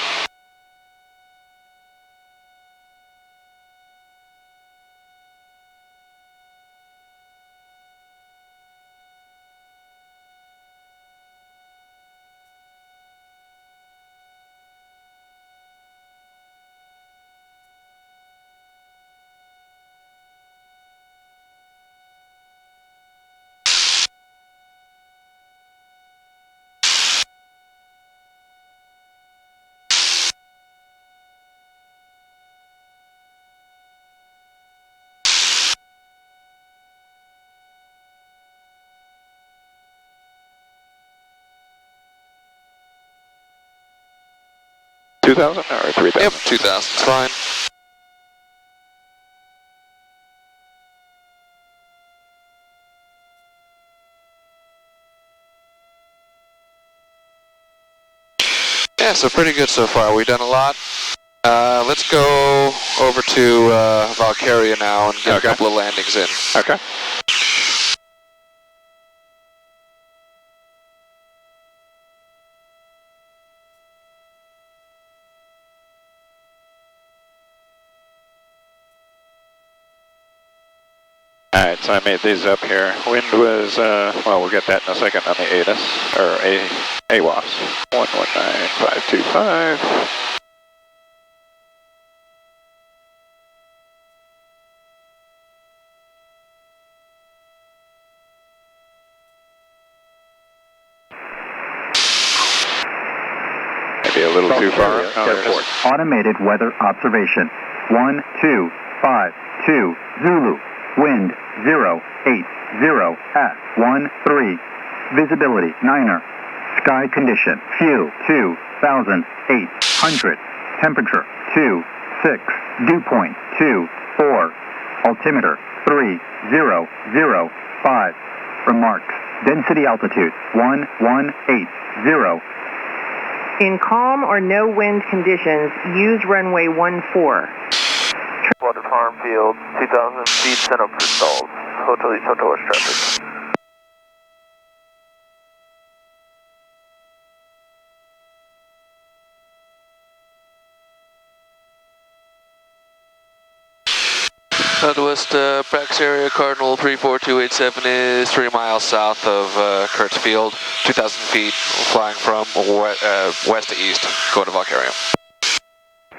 $2,000 or $3,000? Yep, 2,000's fine. Yeah, so pretty good so far. We've done a lot. Let's go over to Valkaria now and get a couple of landings in. Okay. Alright, so I made these up here. Wind was, well, we'll get that in a second on the ATIS, or AWAS. 119525. Maybe a little too far. Airport. Automated weather observation. 1252 Zulu. Wind 080 at 13. Visibility 9er. Sky condition fuel 2,800. Temperature 26. Dew point 24. Altimeter 3005. Remarks. Density altitude 1180. In calm or no wind conditions, use runway 14. Water farm field, 2,000 feet, center per stalls. Hotel East, Hotel West traffic. Southwest Prax area, Cardinal 34287 is 3 miles south of Kurtz Field, 2,000 feet, flying from west to east, going to Valkaria.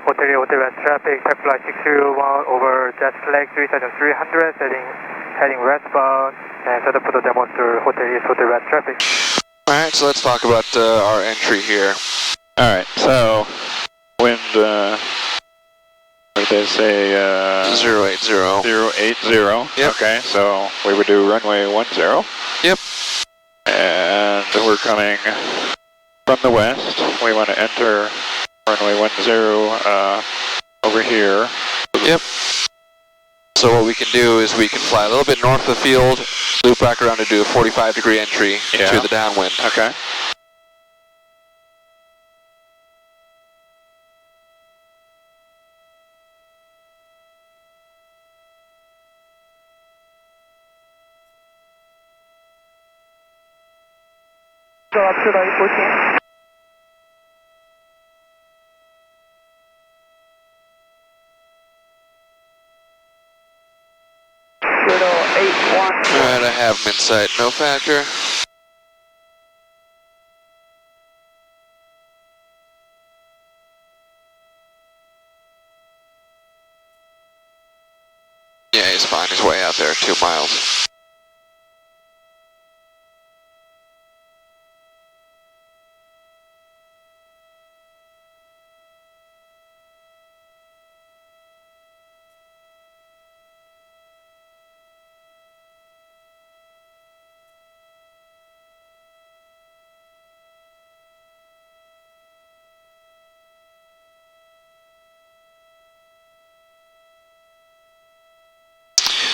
Hotel West traffic, type flight 601 over jet flag 3300, heading westbound, and set up for the demonster, Hotel East, Hotel West traffic. Alright, so let's talk about our entry here. Alright, so, wind, what did they say, 080. 080. Yep. Okay, so we would do runway 10. Yep. And we're coming from the west. We want to enter runway 10 over here. Yep. So what we can do is we can fly a little bit north of the field, loop back around to do a 45-degree entry to the downwind. Okay. So up to the 14. Alright, I have him in sight, no factor. Yeah, he's fine, he's way out there, 2 miles.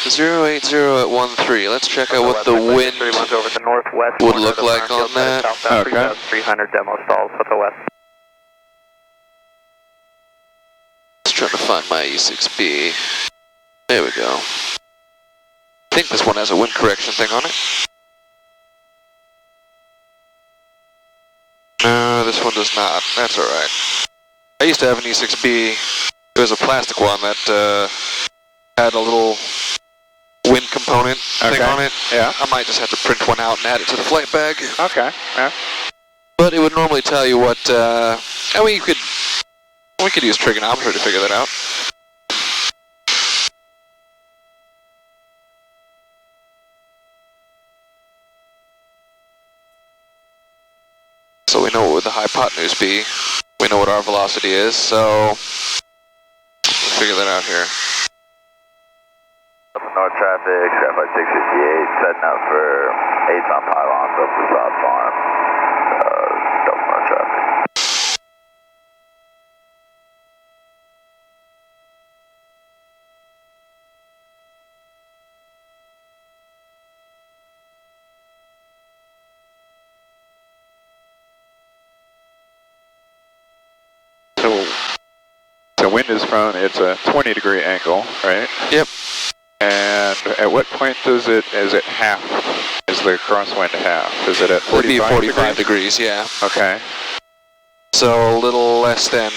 Zero 80 at 13. Let's check out what the wind over the northwest would look like on that. Okay. 300 demo stalls to the west. Just trying to find my E6B. There we go. I think this one has a wind correction thing on it. No, this one does not. That's alright. I used to have an E6B. It was a plastic one that had a little wind component thing on it. Yeah. I might just have to print one out and add it to the flight bag. Okay. Yeah. But it would normally tell you what, I mean, we could use trigonometry to figure that out. So we know what would the hypotenuse be. We know what our velocity is, so we'll figure that out here. North traffic, Skyflight 658, setting up for 8-ton pylons up the south farm. Delta North traffic. So wind is from, it's a 20-degree angle, right? Yep. And at what point is it half? Is the crosswind half? Is it at 45 It'd be 45 degrees, yeah. Okay. So a little less than,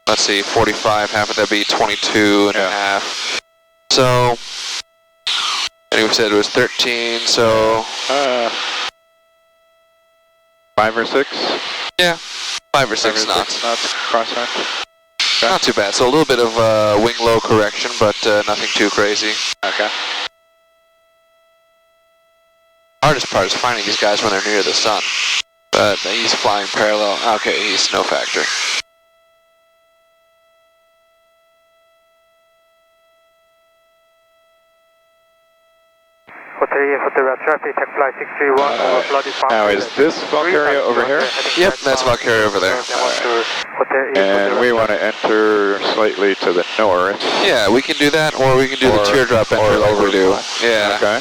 let's see, 45, half of that be 22 and a half. So, and we said it was 13, so... 5 or 6? Yeah, 5 or 6 knots. Knots crosswind. Not too bad. So a little bit of wing low correction, but nothing too crazy. Okay. Hardest part is finding these guys when they're near the sun. But he's flying parallel. Okay, he's no factor. Hotel traffic, tech flight 631 over Bloody Farm. Now is this Valkaria over here? Yep, that's Valkaria over there. And we want to enter slightly to the north. Yeah, we can do that, or we can do the teardrop entry like we do. Yeah. Okay.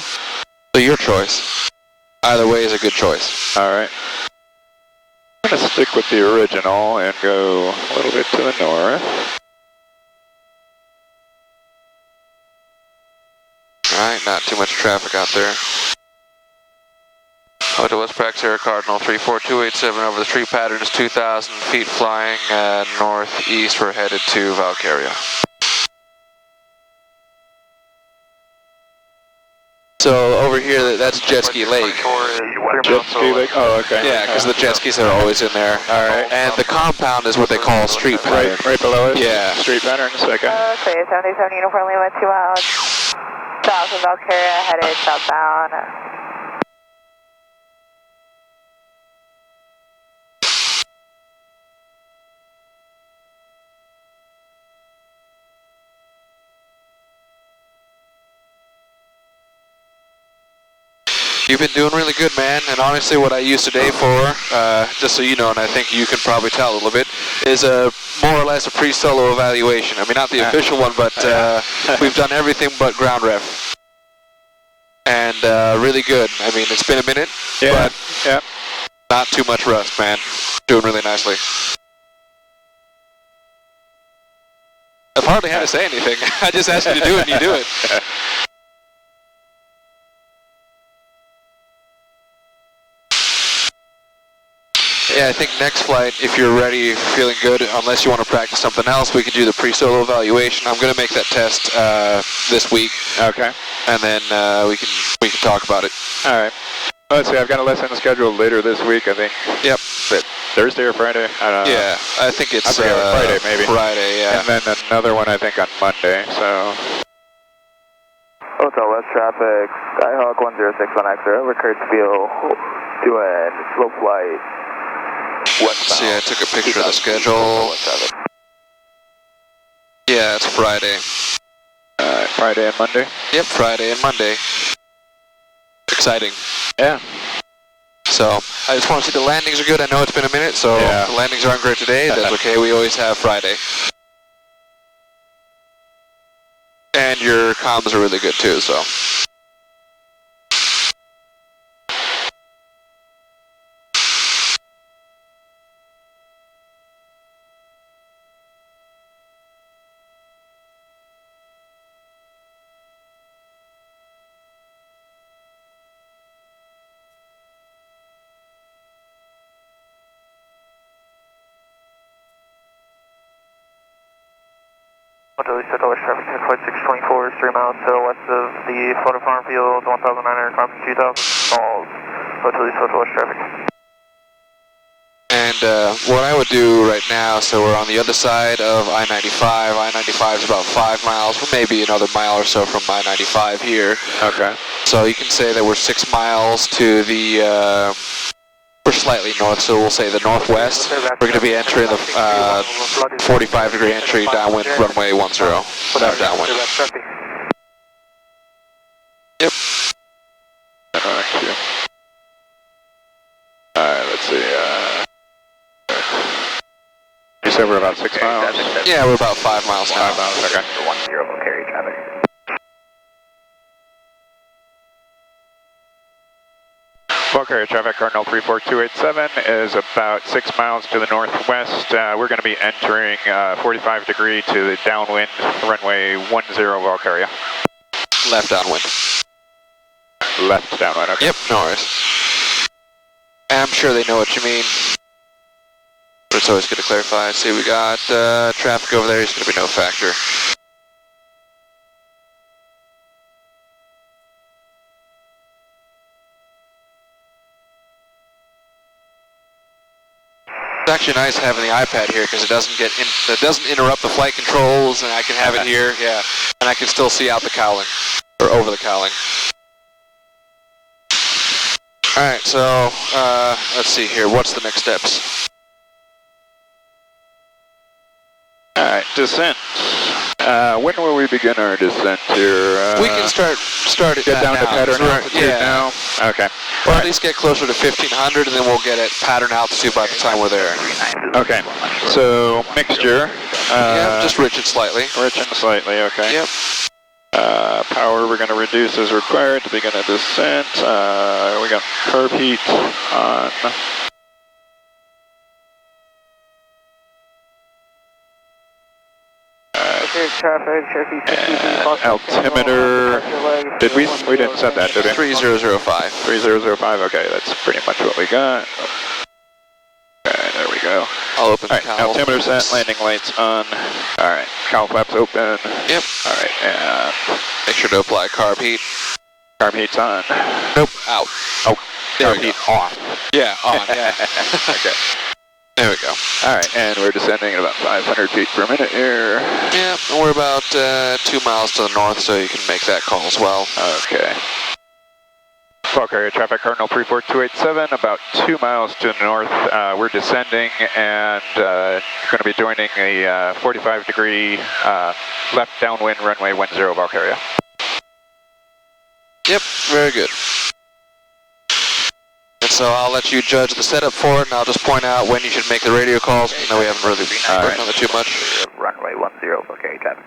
So your choice. Either way is a good choice. Alright. I'm going to stick with the original and go a little bit to the north. Alright, not too much traffic out there. Hotel West Prax Air Cardinal 34287 over the tree patterns, 2,000 feet flying northeast. We're headed to Valkaria. So over here, that's Jet Ski Lake. Jet Ski Lake? Oh, okay. Yeah, because the jet skis are always in there. Alright. And the compound is what they call street pattern. Right below us? Yeah. Street patterns, okay. Okay, 77 uniformly went 2 miles. South of Valkaria, headed southbound. You've been doing really good, man, and honestly what I use today for, just so you know, and I think you can probably tell a little bit, is more or less a pre-solo evaluation. I mean, not the official one, but we've done everything but ground ref. And really good. I mean, it's been a minute, but not too much rust, man. Doing really nicely. I've hardly had to say anything. I just asked you to do it, and you do it. Yeah, I think next flight, if you're ready, if you're feeling good, unless you want to practice something else, we can do the pre-solo evaluation. I'm going to make that test this week. Okay. And then we can talk about it. All right. Let's see, I've got a lesson scheduled later this week, I think. Yep. Thursday or Friday? I don't know. Yeah, I think it's Friday, maybe. Friday, yeah. And then another one, I think, on Monday, so... Hotel West traffic, Skyhawk 1061X, over Kurtzville, doing slow flight. See, I took a picture of the schedule. Yeah, it's Friday. Friday and Monday? Yep, Friday and Monday. Exciting. Yeah. So, I just want to see the landings are good. I know it's been a minute, so if the landings aren't great today, that's okay. We always have Friday. And your comms are really good too, so. Southwest traffic, flight 624 is 3 miles to the west of the Florida Farm Field, 1,900, crossing 2,000, stalls, Hotel Southwest traffic. And what I would do right now, so we're on the other side of I-95. I-95 is about 5 miles, or maybe another mile or so from I-95 here. Okay. So you can say that we're 6 miles to the, we're slightly north, so we'll say the northwest. We're going to be entering the 45-degree entry downwind runway 10. Downwind. Yep. Alright, let's see. You said we're about 6 miles? Yeah, we're about 5 miles now. 5 miles, okay. 10 Valkaria traffic. Valkaria traffic, Cardinal 34287 is about 6 miles to the northwest. We're going to be entering 45 degree to the downwind runway 10 Valkaria. Left downwind. Left downwind, okay. Yep, no worries. I'm sure they know what you mean. But it's always good to clarify. See, we got traffic over there. It's going to be no factor. It's actually nice having the iPad here because it doesn't interrupt the flight controls, and I can have it here, yeah, and I can still see out the cowling or over the cowling. All right, so let's see here. What's the next steps? All right, descent. When will we begin our descent here? We can start it get down to pattern altitude now. Okay. Or at least get closer to 1500, and then we'll get at pattern altitude by the time we're there. Okay. So mixture. Yeah, just rich and slightly. Rich and slightly. Okay. Yep. Power we're going to reduce as required to begin a descent. We got curb heat on. Altimeter. Did we didn't set that, did we? 3005. 3005. Okay, that's pretty much what we got. Okay, there we go. I'll open the cowl. Altimeter set. Landing lights on. All right. Cowl flaps open. Yep. All right, and make sure to apply carb heat. Carb heat's on. Nope, out. Oh, there carb we heat go. off. Yeah, on, yeah. Okay. There we go. All right, and we're descending at about 500 feet per minute here. Yeah, and we're about 2 miles to the north, so you can make that call as well. Okay. Valkaria traffic, Cardinal 34287, about 2 miles to the north. We're descending and going to be joining a 45-degree left downwind runway 10 Valkaria. Yep, very good. And so I'll let you judge the setup for it, and I'll just point out when you should make the radio calls, even though we haven't really worked on it too much. Runway 10, okay, traffic.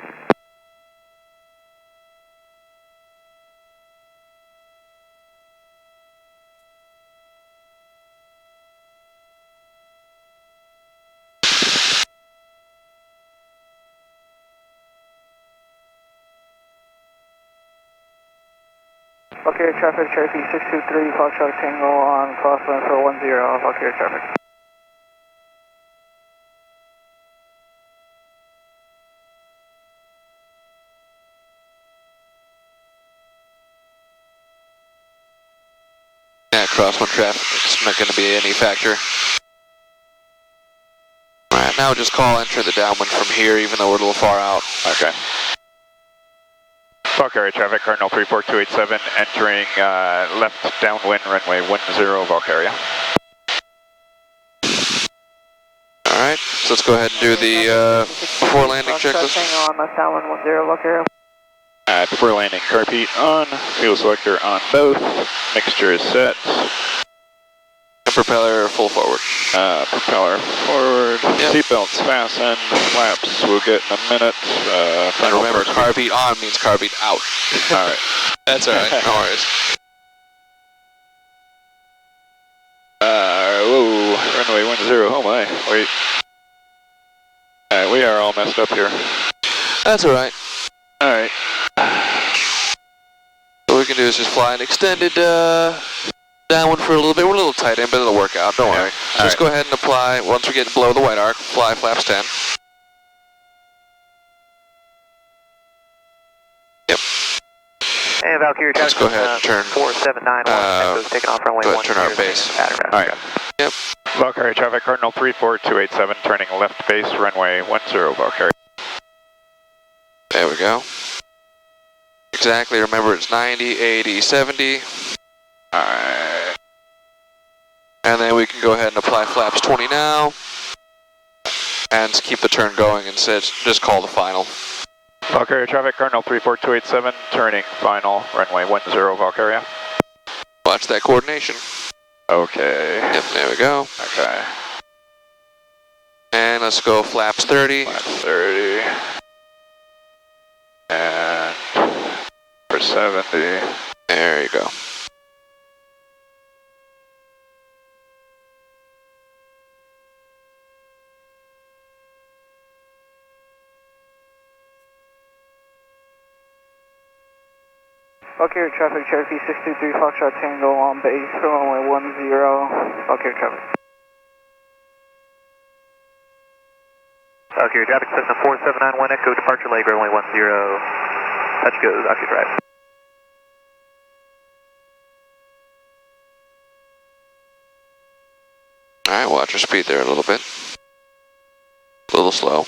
Valkaria traffic, Cherokee 623, Foxtrot Tango on crosswind for 10, Valkaria traffic. Yeah, crosswind traffic, it's not going to be any factor. Alright, now just call enter the downwind from here, even though we're a little far out. Okay. Valkaria traffic, Cardinal 34287, entering left downwind runway 10 Valkaria. Alright, so let's go ahead and do the before landing checklist. On left downwind 10 Valkaria. Before landing, carb heat on, fuel selector on both, mixture is set. Propeller full forward. Propeller forward, yep. Seatbelts fastened, flaps we'll get in a minute. And remember, carb heat on means carb heat out. Alright. That's alright, no worries. Whoa, runway 10, oh my, wait. Alright, we are all messed up here. That's alright. Alright. What we can do is just fly an extended downwind for a little bit. We're a little tight in, but it'll work out, don't worry. So just go ahead and apply, once we get below the white arc, fly flaps 10. Yep. And Valkyrie let's go ahead and turn 4791, taking off runway 10. turn our base. Alright. Yep. Valkaria traffic, Cardinal 34287, turning left base, runway 10 Valkaria. There we go. Exactly, remember it's 90, 80, 70. Alright. And then we can go ahead and apply flaps 20 now. And keep the turn going and just call the final. Valkaria traffic, Cardinal 34287, turning final, runway 10 Valkaria. Watch that coordination. Okay. Yep, there we go. Okay. And let's go flaps 30. Flaps 30. And for 70. There you go. Valkaria traffic, Cherokee 623, Foxtrot Tango on base for runway 10, Valkaria traffic. Valkyrie traffic, Cessna 4791 Echo, departure leg, runway 10. Touch goes, Valkyrie drive. Alright, watch your speed there a little bit. A little slow.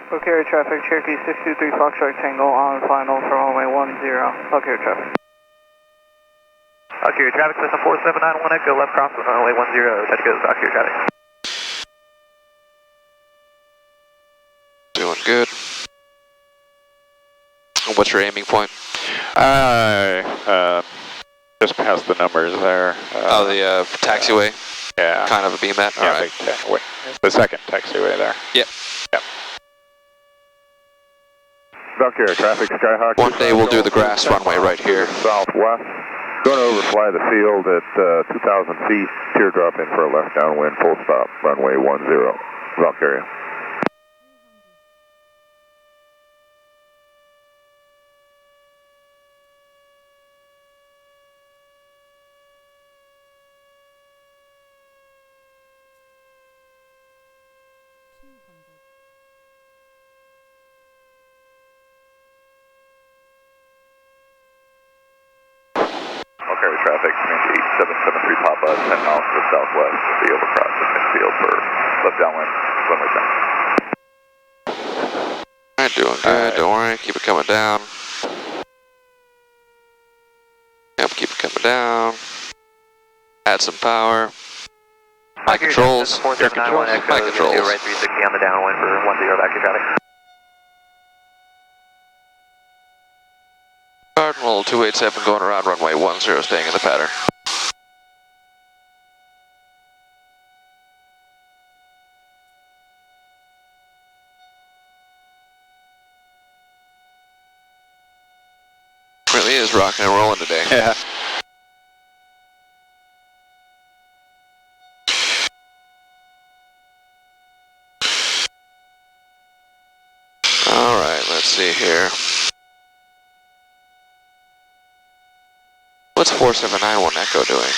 Valkaria traffic, Cherokee 623, Foxtrot Tango on final for runway 10, Valkaria traffic. Valkyrie traffic, Cessna 4791 Echo, left cross runway 10, touch goes, Valkyrie traffic. Doing good. What's your aiming point? Just past the numbers there. The taxiway? Yeah. Kind of a beam at? Yeah, Alright. the second taxiway there. Yep. Yep. Valkaria traffic, Skyhawk. One day we'll do the grass runway right here. Southwest. Going to overfly the field at 2,000 feet. Teardrop in for a left downwind, full stop, runway 10, Valkaria. Valkaria traffic, range 8773 Papa, 10 miles to the southwest, will be overcrossed in midfield for left downwind, runway 10. Alright, doing good, don't worry, keep it coming down. Yep, keep it coming down. Add some power. My controls. My controls. Right 360 on the downwind for 10 back to traffic. Cardinal 287 going around runway 10, staying in the pattern. Really is rocking and rolling today. Yeah. Alright, let's see here. What's 4791 Echo doing?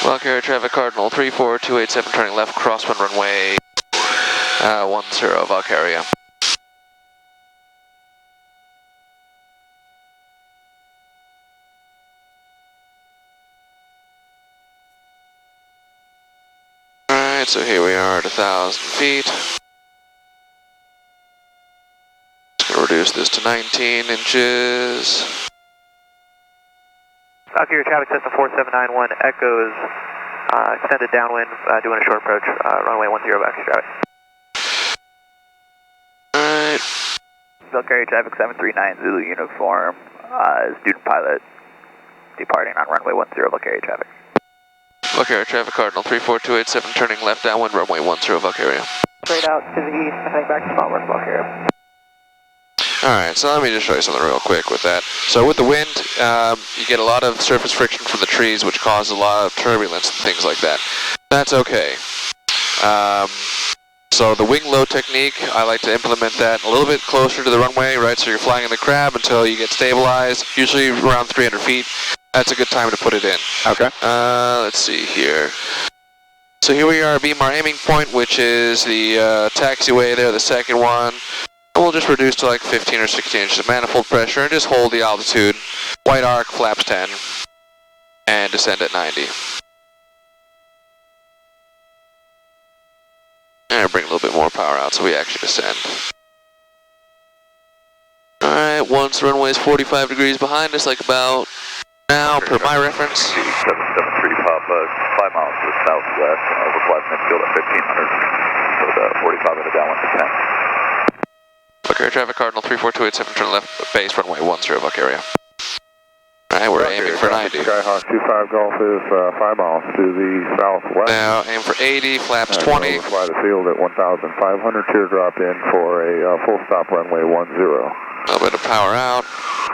Valkaria traffic Cardinal 34287 turning left crosswind runway 10 Valkaria. Alright, so here we are at 1,000 feet. Just gonna reduce this to 19 inches. Valkaria traffic system 4791 echoes extended downwind, doing a short approach, runway 10 back to traffic. Alright. Valkaria traffic 739 Zulu uniform, student pilot departing on runway 10 Valkaria traffic. Valkaria traffic Cardinal 34287 turning left downwind runway 10 Valkaria. Straight out to the east, heading back to Spotworth, Valkaria. Alright, so let me just show you something real quick with that. So with the wind, you get a lot of surface friction from the trees, which causes a lot of turbulence and things like that. That's okay. So the wing low technique, I like to implement that a little bit closer to the runway, right? So you're flying in the crab until you get stabilized, usually around 300 feet. That's a good time to put it in. Okay. Let's see here. So here we are, beam our aiming point, which is the taxiway there, the second one. And we'll just reduce to like 15 or 16 inches of manifold pressure and just hold the altitude. White arc, flaps 10, and descend at 90. And bring a little bit more power out so we actually descend. Alright, once the runway is 45 degrees behind us, like about now, per my reference. 773 Papa, 5 miles to the southwest, overflight midfield at 1500, with 45 at a downwind to 10. Valkaria traffic Cardinal 34287, turn left base runway 10 Valkaria. Alright, we're aiming for 90. Skyhawk 25 Golf is 5 miles to the southwest. Now aim for 80, flaps 20. Fly the field at 1,500, teardrop in for a full stop runway 10. A little bit of power out,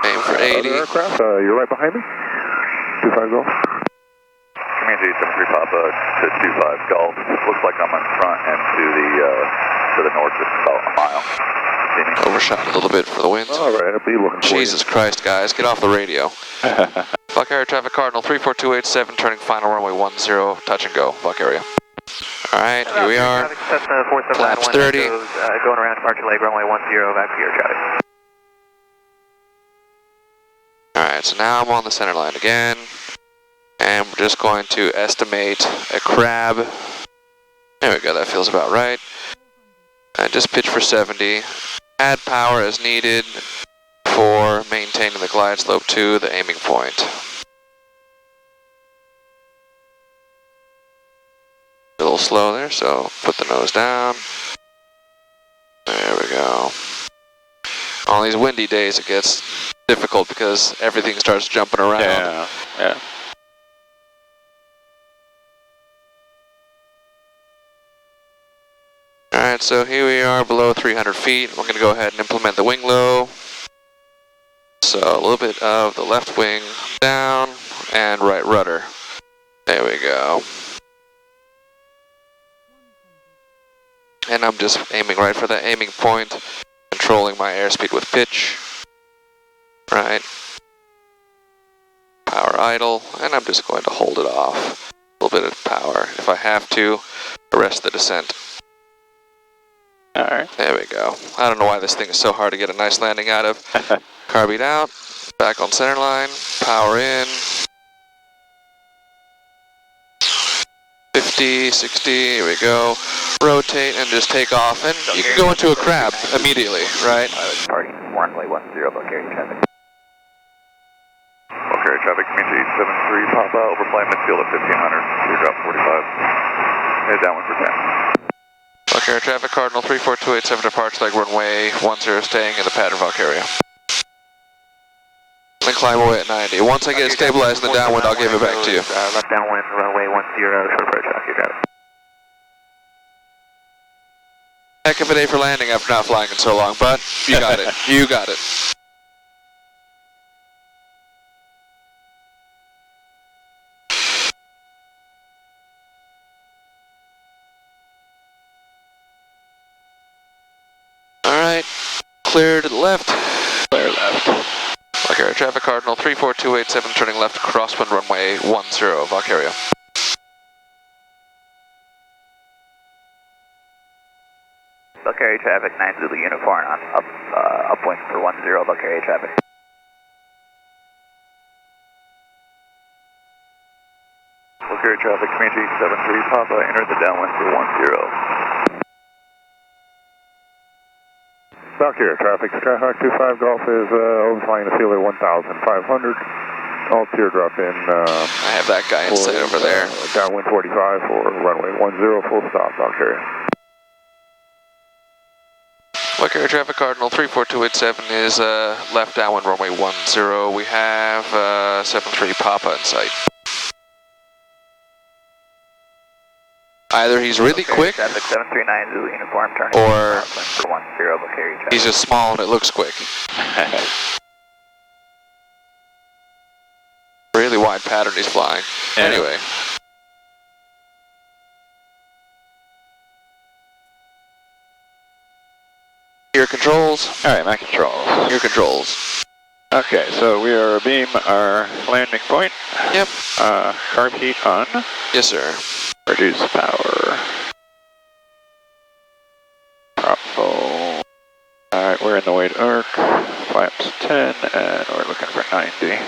aim for 80. Other aircraft, you're right behind me. 25 Golf. Community 73 Papa to 25 Golf. Looks like I'm in front and to the north, just about a mile. Overshot a little bit for the wind. All right, I'll be looking for Jesus Christ, guys, get off the radio. Valkaria traffic Cardinal 34287, turning final runway 10, touch and go, Valkaria. Alright, here we are. Flaps 30. Going around departure leg, runway 10, back to your traffic. Alright, so now I'm on the center line again. And we're just going to estimate a crab. There we go, that feels about right. And just pitch for 70. Add power as needed for maintaining the glide slope to the aiming point. A little slow there, so put the nose down. There we go. On these windy days it gets difficult because everything starts jumping around. Yeah. Alright, so here we are below 300 feet. We're going to go ahead and implement the wing low. So a little bit of the left wing down and right rudder. There we go. And I'm just aiming right for that aiming point, controlling my airspeed with pitch. Right. Power power idle, and I'm just going to hold it off. A little bit of power. If I have to, arrest the descent. Alright. There we go. I don't know why this thing is so hard to get a nice landing out of. Carbeat out, back on center line, power in. 50, 60, here we go. Rotate and just take off, and you can go into a crab immediately, right? Party, runway 10, Valkaria traffic. Valkaria traffic, community 873, Papa, overflying midfield at 1500, teardrop 45. Head downwind for 10. Valkaria traffic, Cardinal 34287, departure leg runway 10, staying in the pattern Valkaria. Then climb away at 90. Once I get stabilized in the downwind, I'll give it back to you. Left downwind, runway 10, short approach, Valkaria traffic. Heck of a day for landing after not flying in so long, but you got it. You got it. Alright, clear to the left. Clear left. Valkaria traffic, Cardinal 34287, turning left, crosswind runway 10, Valkaria. Valkaria traffic, 9 Zulu uniform on upwind for 10, Valkaria traffic. Valkaria traffic, community 873, Papa, enter the downwind for 10. Valkaria traffic, Skyhawk 25 Golf is overflying the field at 1,500. All teardrop in. I have that guy inside over there. Downwind 45 for runway 10, full stop, Valkaria. Valkaria traffic, Cardinal 34287 is left downwind runway 10. We have 73 Papa in sight. Either he's really quick, Traffic 739 Zulu uniform, turning or for 10, Valkaria traffic. he's just small and it looks quick. Really wide pattern he's flying. Yeah. Anyway. Your controls. Alright, my controls. Your controls. Okay, so we are abeam our landing point. Yep. Carb heat on. Yes, sir. Reduce power. Prop full. Alright, we're in the weight arc. Flaps 10, and we're looking for 90.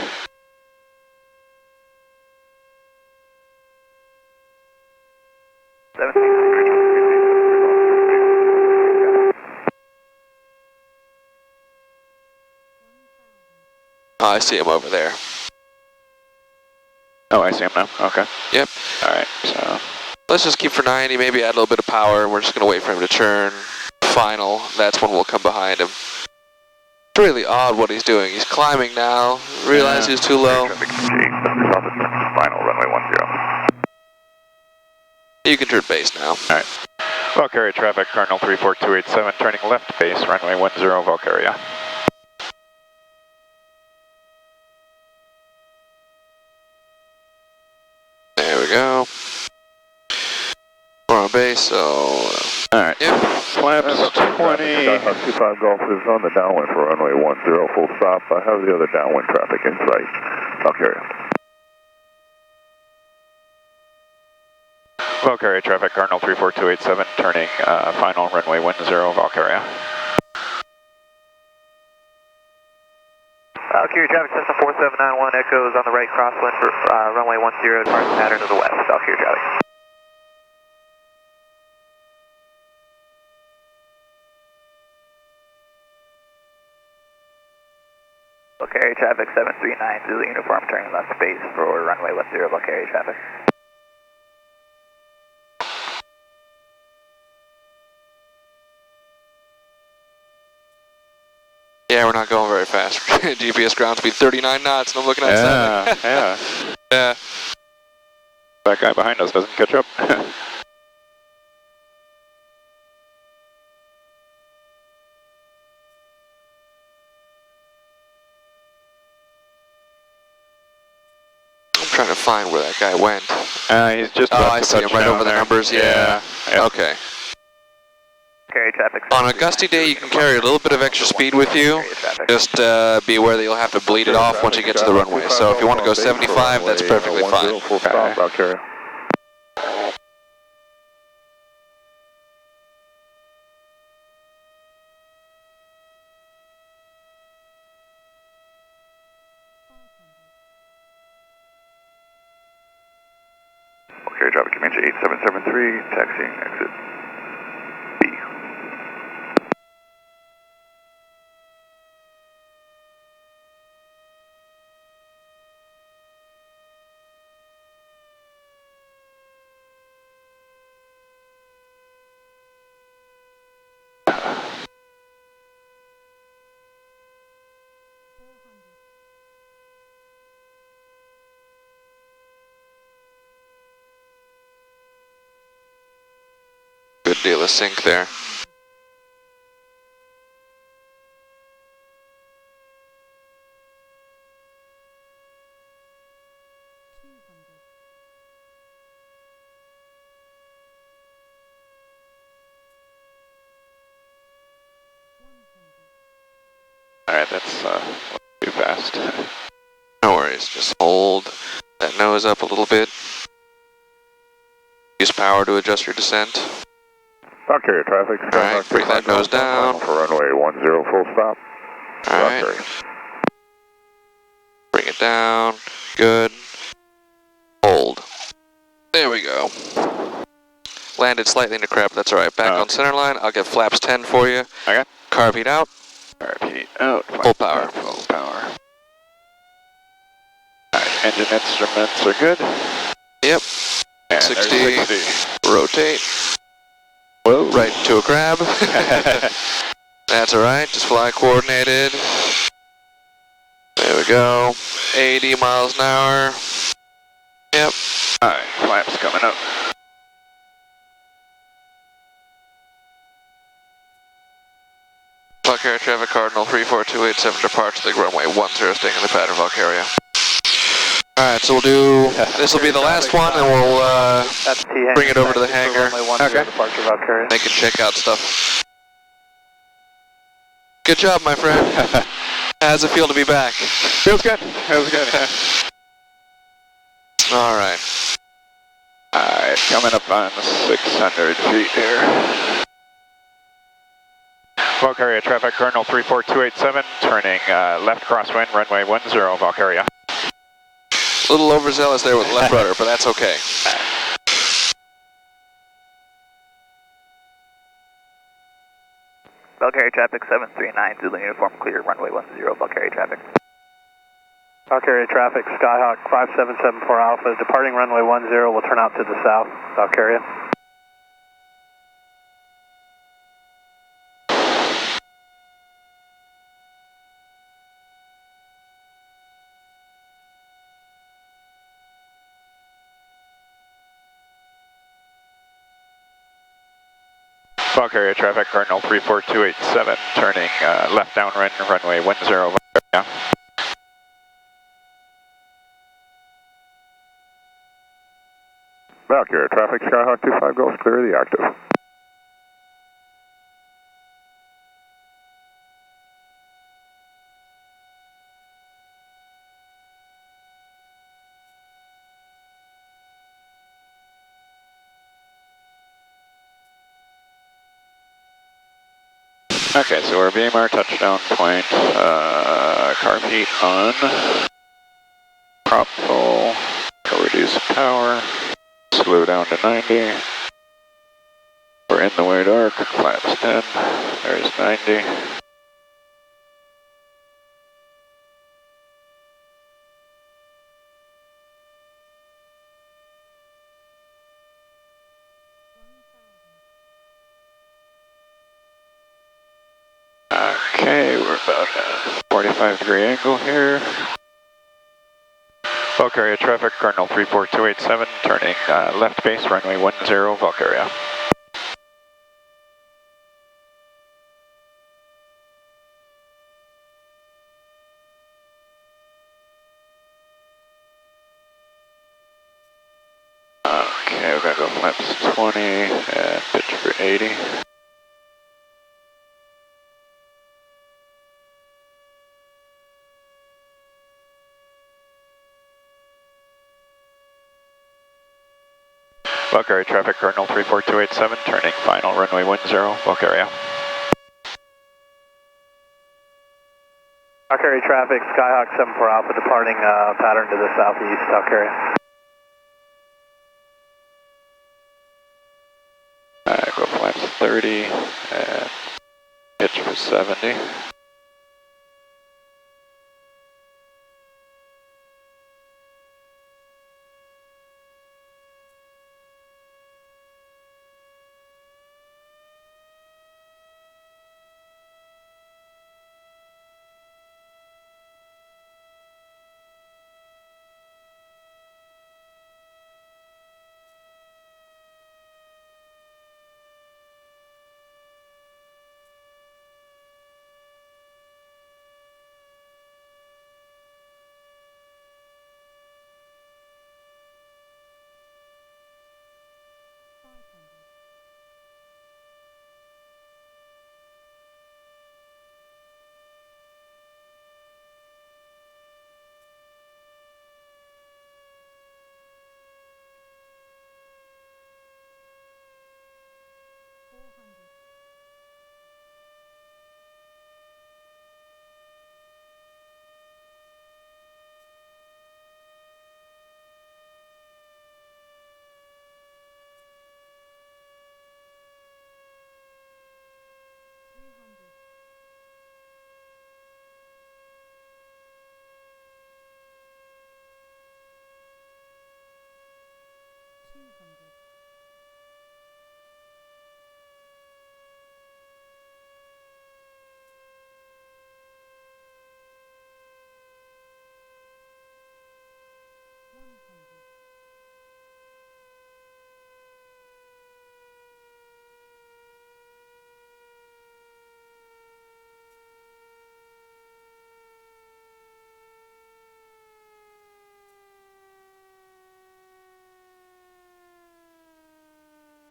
Oh, I see him over there. Oh, I see him now. Okay. Yep. Alright, so. Let's just keep for 90, maybe add a little bit of power, and we're just going to wait for him to turn. Final, that's when we'll come behind him. It's really odd what he's doing. He's climbing now, realize he's too low. Final, runway 10. You can turn base now. Alright. Valkaria traffic, Cardinal 34287, turning left base, runway 10, Valkaria. There we go. We're on base, so... Alright. Yep. Flaps 20. Skyhawk 25 Golf is on the downwind for runway 10, full stop. I have the other downwind traffic in sight. Valkaria. Valkaria traffic, Cardinal 34287, turning final runway 10, Valkaria. Valkaria traffic, Cessna 4791, echoes on the right crosswind for runway 10, departure pattern to the west, Valkaria traffic. Valkaria traffic 739 Zulu uniform, turning left base for runway 10, Valkaria traffic. Yeah, we're not going very fast. GPS ground speed 39 knots, and I'm looking outside. Yeah, Yeah. That guy behind us doesn't catch up. I'm trying to find where that guy went. He's just Oh, about I to see him touch right down over the there. numbers, yeah. Yeah. Okay. Valkaria traffic. On a gusty day, you can carry a little bit of extra speed with you. Just be aware that you'll have to bleed it off once you get to the runway. So if you want to go 75, that's perfectly fine. Full stop, Valkaria. Valkaria traffic, Comanche 8773, taxiing exit B. Good deal of sync there. Alright, that's too fast. No worries, just hold that nose up a little bit. Use power to adjust your descent. Valkaria traffic, Alright, bring that nose down. For runway 10 full stop. Alright. Bring it down. Good. Hold. There we go. Landed slightly into crap, that's alright. Back on center line, I'll get flaps 10 for you. Okay. Carb heat out. Carb heat out. Full power. Full power. Alright, engine instruments are good. Yep. And 60. Rotate. Whoa. Right into a crab. That's alright, just fly coordinated. There we go. 80 miles an hour. Yep. Alright, flaps coming up. Valkaria traffic, Cardinal 34287, departure the runway 10, staying in the pattern, Valkaria. Alright, so we'll do, this will be the last one, and we'll bring it over to the hangar. Okay. Departure Valkaria. They can check out stuff. Good job, my friend. How's it feel to be back? Feels good. Feels good. Alright. Alright, coming up on 600 feet here. Valkaria traffic, Colonel 34287, turning left crosswind, runway 10, Valkaria. A little overzealous there with the left rudder, but that's okay. Valkaria traffic 739, Zulu uniform clear, runway 10, Valkaria traffic. Valkaria traffic, Skyhawk 5774 Alpha, departing runway 10, will turn out to the south, Valkaria. Valkaria traffic, Cardinal 34287, turning left downwind, runway 10, Valkaria. Valkaria traffic, Skyhawk 25 Golf, clear the active. Okay, so we're BMR touchdown point, carb heat on, prop full, reduce power, slow down to 90, we're in the way dark, flaps 10, there's 90. Okay, we're about a 45-degree angle here. Valkaria traffic, Cardinal 34287, turning left base, runway 10, Valkaria. Okay, we're gonna go flaps 20 and pitch for 80. Valkaria traffic, Cardinal 34287, turning final runway 10, Valkaria. Valkaria traffic, Skyhawk 74 Alpha departing pattern to the southeast, Valkaria. Go flaps 30, and pitch was 70.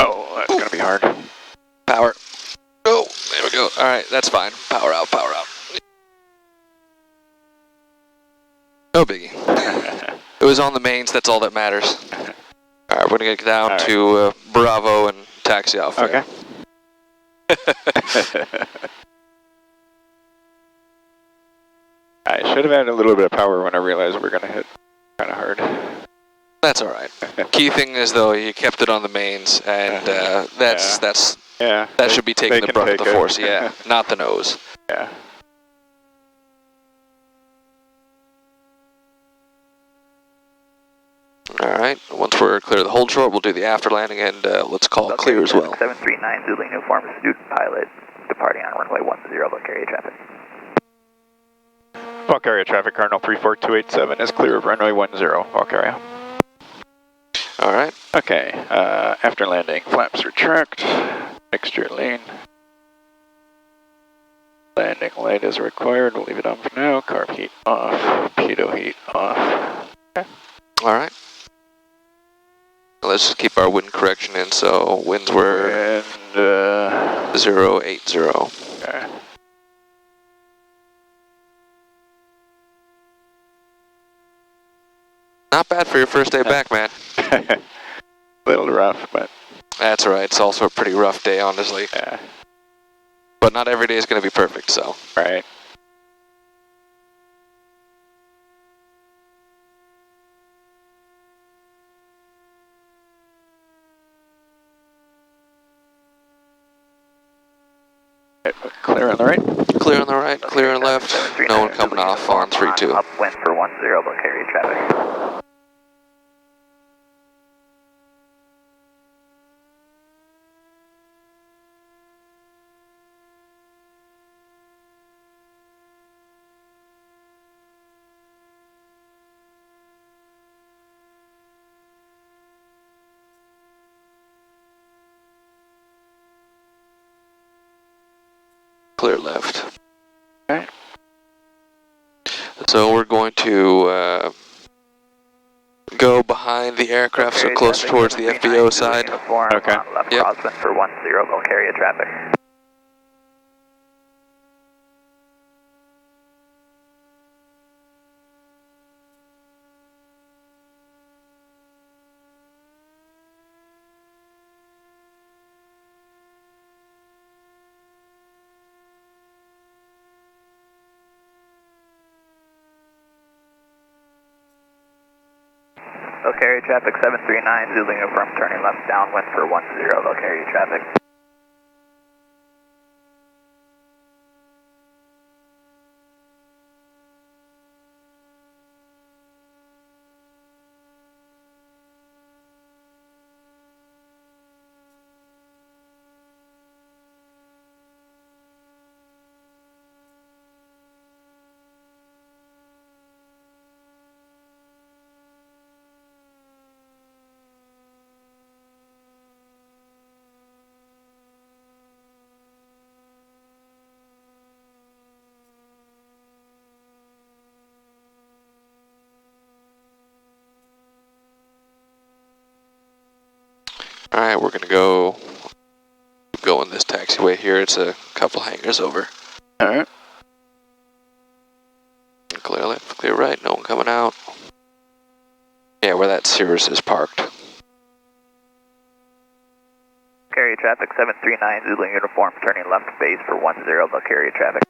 Oh, that's gonna be hard. Power. Oh, there we go. All right, that's fine. Power out, power out. No biggie. It was on the mains, that's all that matters. All right, we're gonna get down to Bravo and taxi off. Okay. I should have added a little bit of power when I realized we were gonna hit kind of hard. That's all right. Key thing is though, you kept it on the mains, and that should be taking the brunt of the force. Yeah, not the nose. Yeah. All right. Once we're clear of the hold short, we'll do the after landing, and let's call it clear as well. 739 Zulu uniform student pilot departing on runway 10, Valkaria traffic. Valkaria traffic, Cardinal 34287 is clear of runway 10, Valkaria. All right. Okay, after landing, flaps retract, mixture lean. Landing light is required, we'll leave it on for now. Carb heat off, pitot heat off. Okay. All right. Let's just keep our wind correction in, so winds were 080. Okay. Not bad for your first day back, man. A little rough, but... That's all right, it's also a pretty rough day, honestly. Yeah. But not every day is going to be perfect, so. Right. Clear on the right? Clear on the right, clear on left. No one coming off on 3-2. Upwind for 10, Valkaria traffic. Clear left. Okay. So we're going to go behind the aircraft, so closer towards the FBO side. Okay. Left crosswind for 10, Valkaria traffic. Valkaria traffic 739, Zulu uniform turning left downwind for 10, Valkaria traffic. Alright, we're gonna go in this taxiway here. It's a couple hangars over. Alright. Clear left, clear right, no one coming out. Yeah, where that Cirrus is parked. Valkaria traffic 739, Zulu uniform turning left base for 10, Valkaria traffic.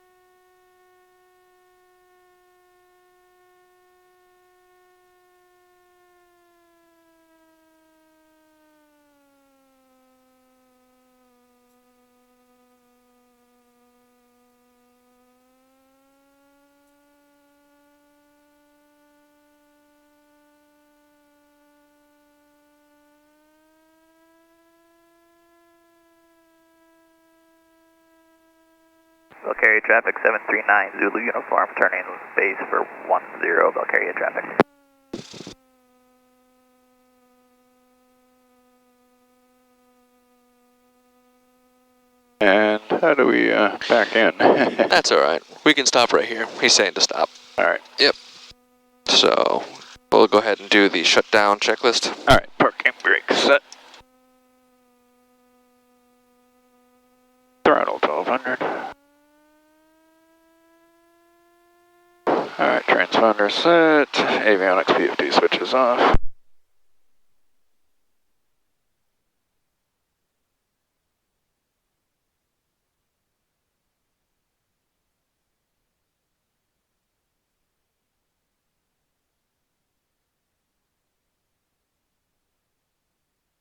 Valkaria traffic 739, Zulu uniform turning base for 10, Valkaria traffic. And how do we back in? That's alright. We can stop right here. He's saying to stop. Alright. Yep. So, we'll go ahead and do the shutdown checklist. Alright, parking brake set. Throttle 1200. Alright, transponder set. Avionics PFD switches off.